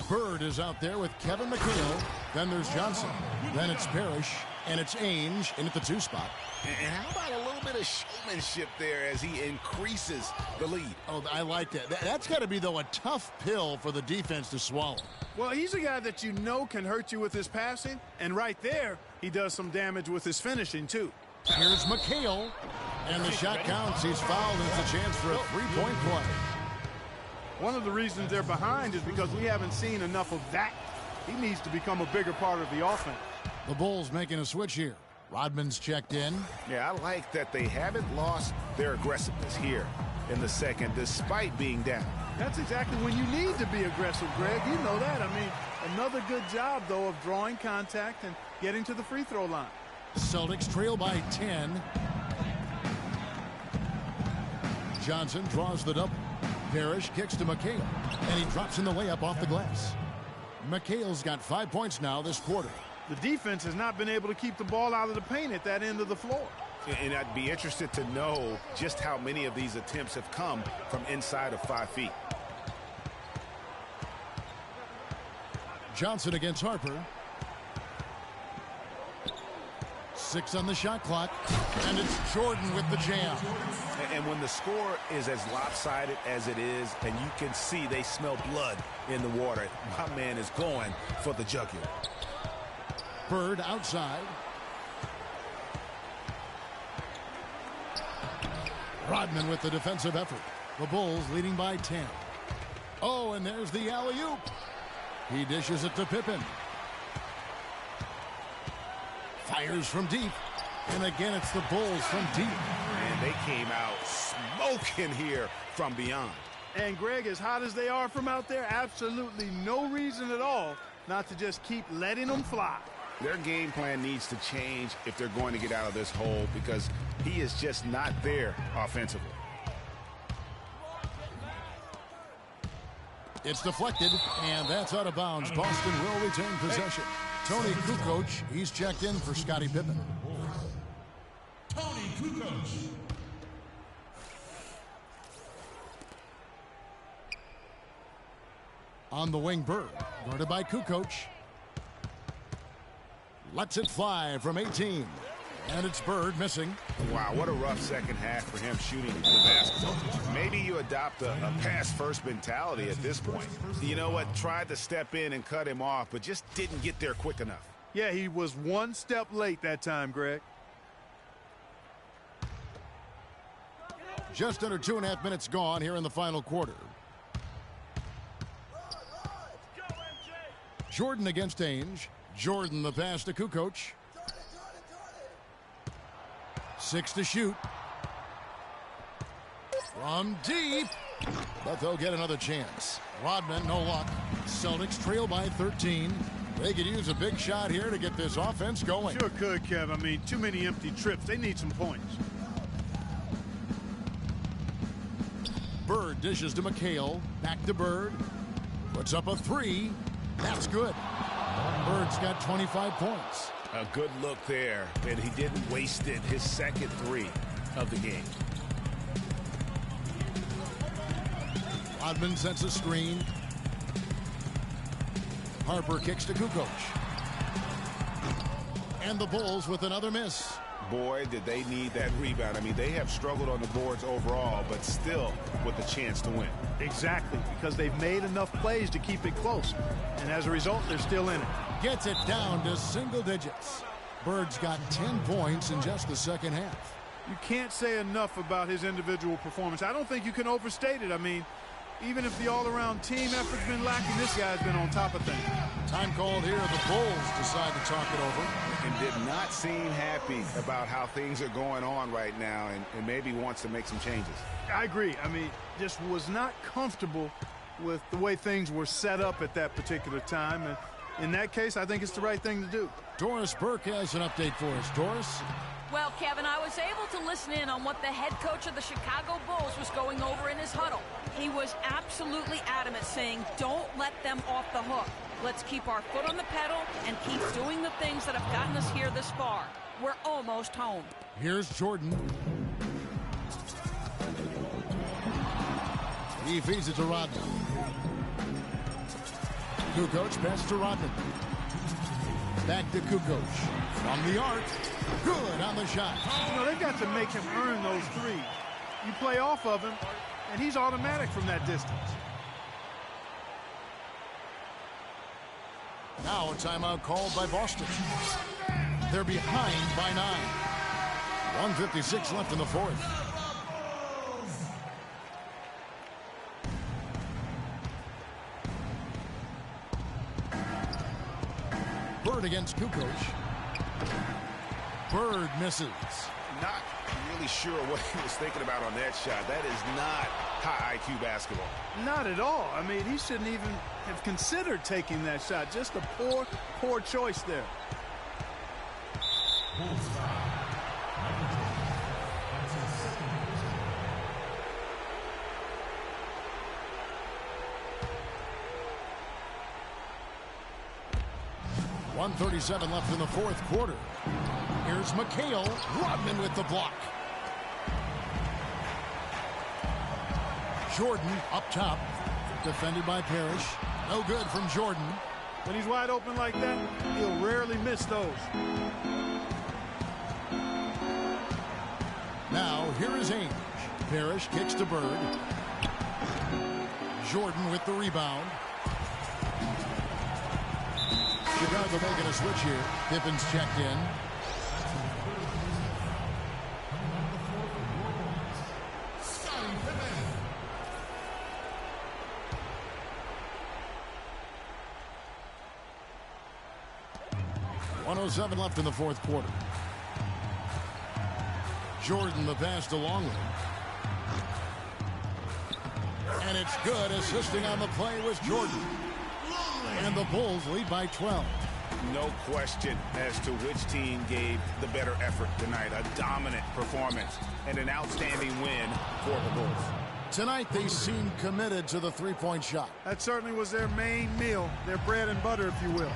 Bird is out there with Kevin McHale. Then there's Johnson. Then it's Parrish. And it's Ainge in at the 2 spot. And how about a little bit of showmanship there as he increases the lead? Oh, I like that. That's got to be, though, a tough pill for the defense to swallow. Well, he's a guy that you know can hurt you with his passing. And right there, he does some damage with his finishing, too. Here's McHale. And the shot counts. He's fouled. And it's a chance for a 3-point play. One of the reasons they're behind is because we haven't seen enough of that. He needs to become a bigger part of the offense. The Bulls making a switch here. Rodman's checked in. Yeah, I like that they haven't lost their aggressiveness here in the second, despite being down. That's exactly when you need to be aggressive, Greg. You know that. I mean, another good job, though, of drawing contact and getting to the free throw line. Celtics trail by 10. Johnson draws the double. Parrish kicks to McHale, and he drops in the layup off the glass. McHale's got 5 points now this quarter. The defense has not been able to keep the ball out of the paint at that end of the floor. And I'd be interested to know just how many of these attempts have come from inside of 5 feet. Johnson against Harper. 6 on the shot clock, and it's Jordan with the jam. And when the score is as lopsided as it is, and you can see they smell blood in the water, my man is going for the jugular. Bird outside. Rodman with the defensive effort. The Bulls leading by 10. Oh, and there's the alley-oop. He dishes it to Pippen. Fires from deep. And again, it's the Bulls from deep. And they came out smoking here from beyond. And, Greg, as hot as they are from out there, absolutely no reason at all not to just keep letting them fly. Their game plan needs to change if they're going to get out of this hole, because he is just not there offensively. It's deflected, and that's out of bounds. Boston will retain possession. Tony Kukoc, he's checked in for Scottie Pippen. Tony Kukoc. On the wing, Bird, guarded by Kukoc. Lets it fly from 18. And it's Bird missing. Wow, what a rough second half for him shooting the basketball. Maybe you adopt a pass-first mentality at this point. You know what? Tried to step in and cut him off, but just didn't get there quick enough. Yeah, he was one step late that time, Greg. Just under 2.5 minutes gone here in the final quarter. Jordan against Ainge. Jordan the pass to Kukoc. 6 to shoot. From deep. But they'll get another chance. Rodman, no luck. Celtics trail by 13. They could use a big shot here to get this offense going. Sure could, Kev. I mean, too many empty trips. They need some points. Bird dishes to McHale. Back to Bird. Puts up a 3. That's good. Bird's got 25 points. A good look there, and he didn't waste it. His second 3 of the game. Rodman sets a screen. Harper kicks to Kukoc. And the Bulls with another miss. Boy, did they need that rebound. I mean, they have struggled on the boards overall, but still with a chance to win. Exactly, because they've made enough plays to keep it close. And as a result, they're still in it. Gets it down to single digits. Bird's got 10 points in just the second half. You can't say enough about his individual performance. I don't think you can overstate it. I mean, Even if the all-around team effort's been lacking, this guy's been on top of things. Time called here. The Bulls decide to talk it over. And did not seem happy about how things are going on right now and maybe wants to make some changes. I agree. I mean, just was not comfortable with the way things were set up at that particular time. And in that case, I think it's the right thing to do. Doris Burke has an update for us. Doris? Well, Kevin, I was able to listen in on what the head coach of the Chicago Bulls was going over in his huddle. He was absolutely adamant, saying, don't let them off the hook. Let's keep our foot on the pedal and keep doing the things that have gotten us here this far. We're almost home. Here's Jordan. He feeds it to Rodman. Kukoc passes to Rodman. Back to Kukoc. From the arc. Good on the shot. You know, they've got to make him earn those threes. You play off of him, and he's automatic from that distance. Now a timeout called by Boston. They're behind by 9. 1:56 left in the fourth. Bird against Kukoc. Bird misses. Not really sure what he was thinking about on that shot. That is not high IQ basketball. Not at all. I mean, he shouldn't even have considered taking that shot. Just a poor, poor choice there. .137 left in the fourth quarter. Here's McHale. Rodman with the block. Jordan up top. Defended by Parrish. No good from Jordan. When he's wide open like that, he'll rarely miss those. Now, here is Ainge. Parrish kicks to Bird. Jordan with the rebound. Chicago making a switch here. Pippen's checked in. .107 left in the fourth quarter. Jordan the pass to Longley. And it's good. Assisting on the play was Jordan. And the Bulls lead by 12. No question as to which team gave the better effort tonight. A dominant performance and an outstanding win for the Bulls. Tonight they seem committed to the three-point shot. That certainly was their main meal, their bread and butter, if you will.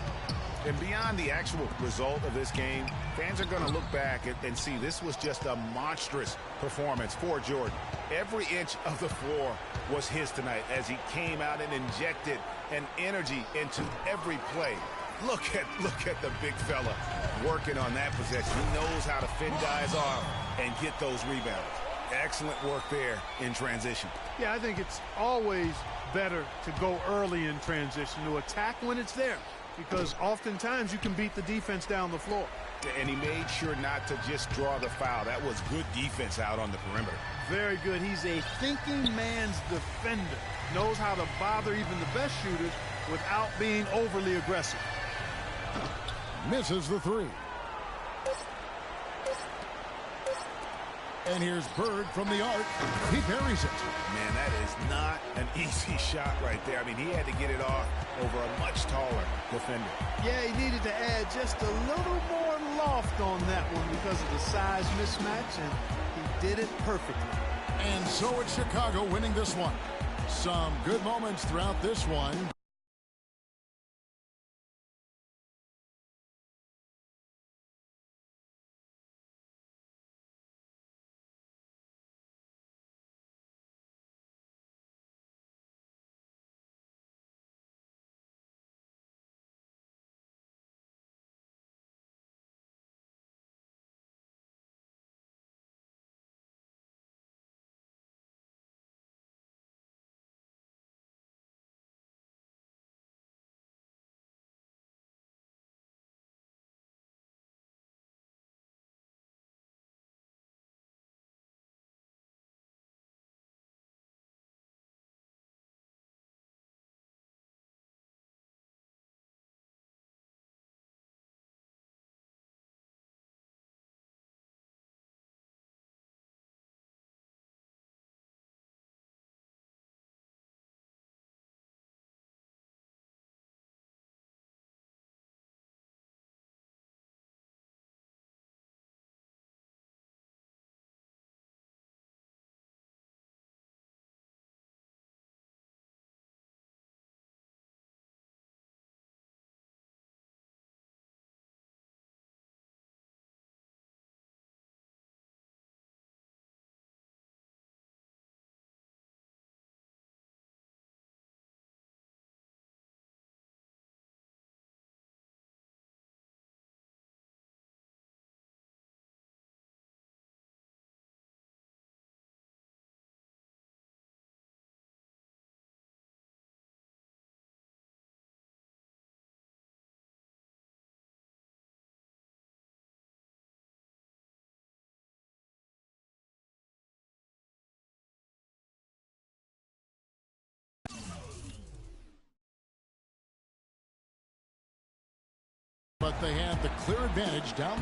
And beyond the actual result of this game, fans are going to look back and see this was just a monstrous performance for Jordan. Every inch of the floor was his tonight as he came out and injected an energy into every play. Look at the big fella working on that possession. He knows how to fend guys off and get those rebounds. Excellent work there in transition. Yeah, I think it's always better to go early in transition, to attack when it's there, because oftentimes you can beat the defense down the floor. And he made sure not to just draw the foul. That was good defense out on the perimeter. Very good. He's a thinking man's defender. Knows how to bother even the best shooters without being overly aggressive. Misses the three. And here's Bird from the arc. He buries it. Man, that is not an easy shot right there. I mean, he had to get it off over a much taller defender. Yeah, he needed to add just a little more loft on that one because of the size mismatch, and he did it perfectly. And so it's Chicago winning this one. Some good moments throughout this one. but they had the clear advantage down.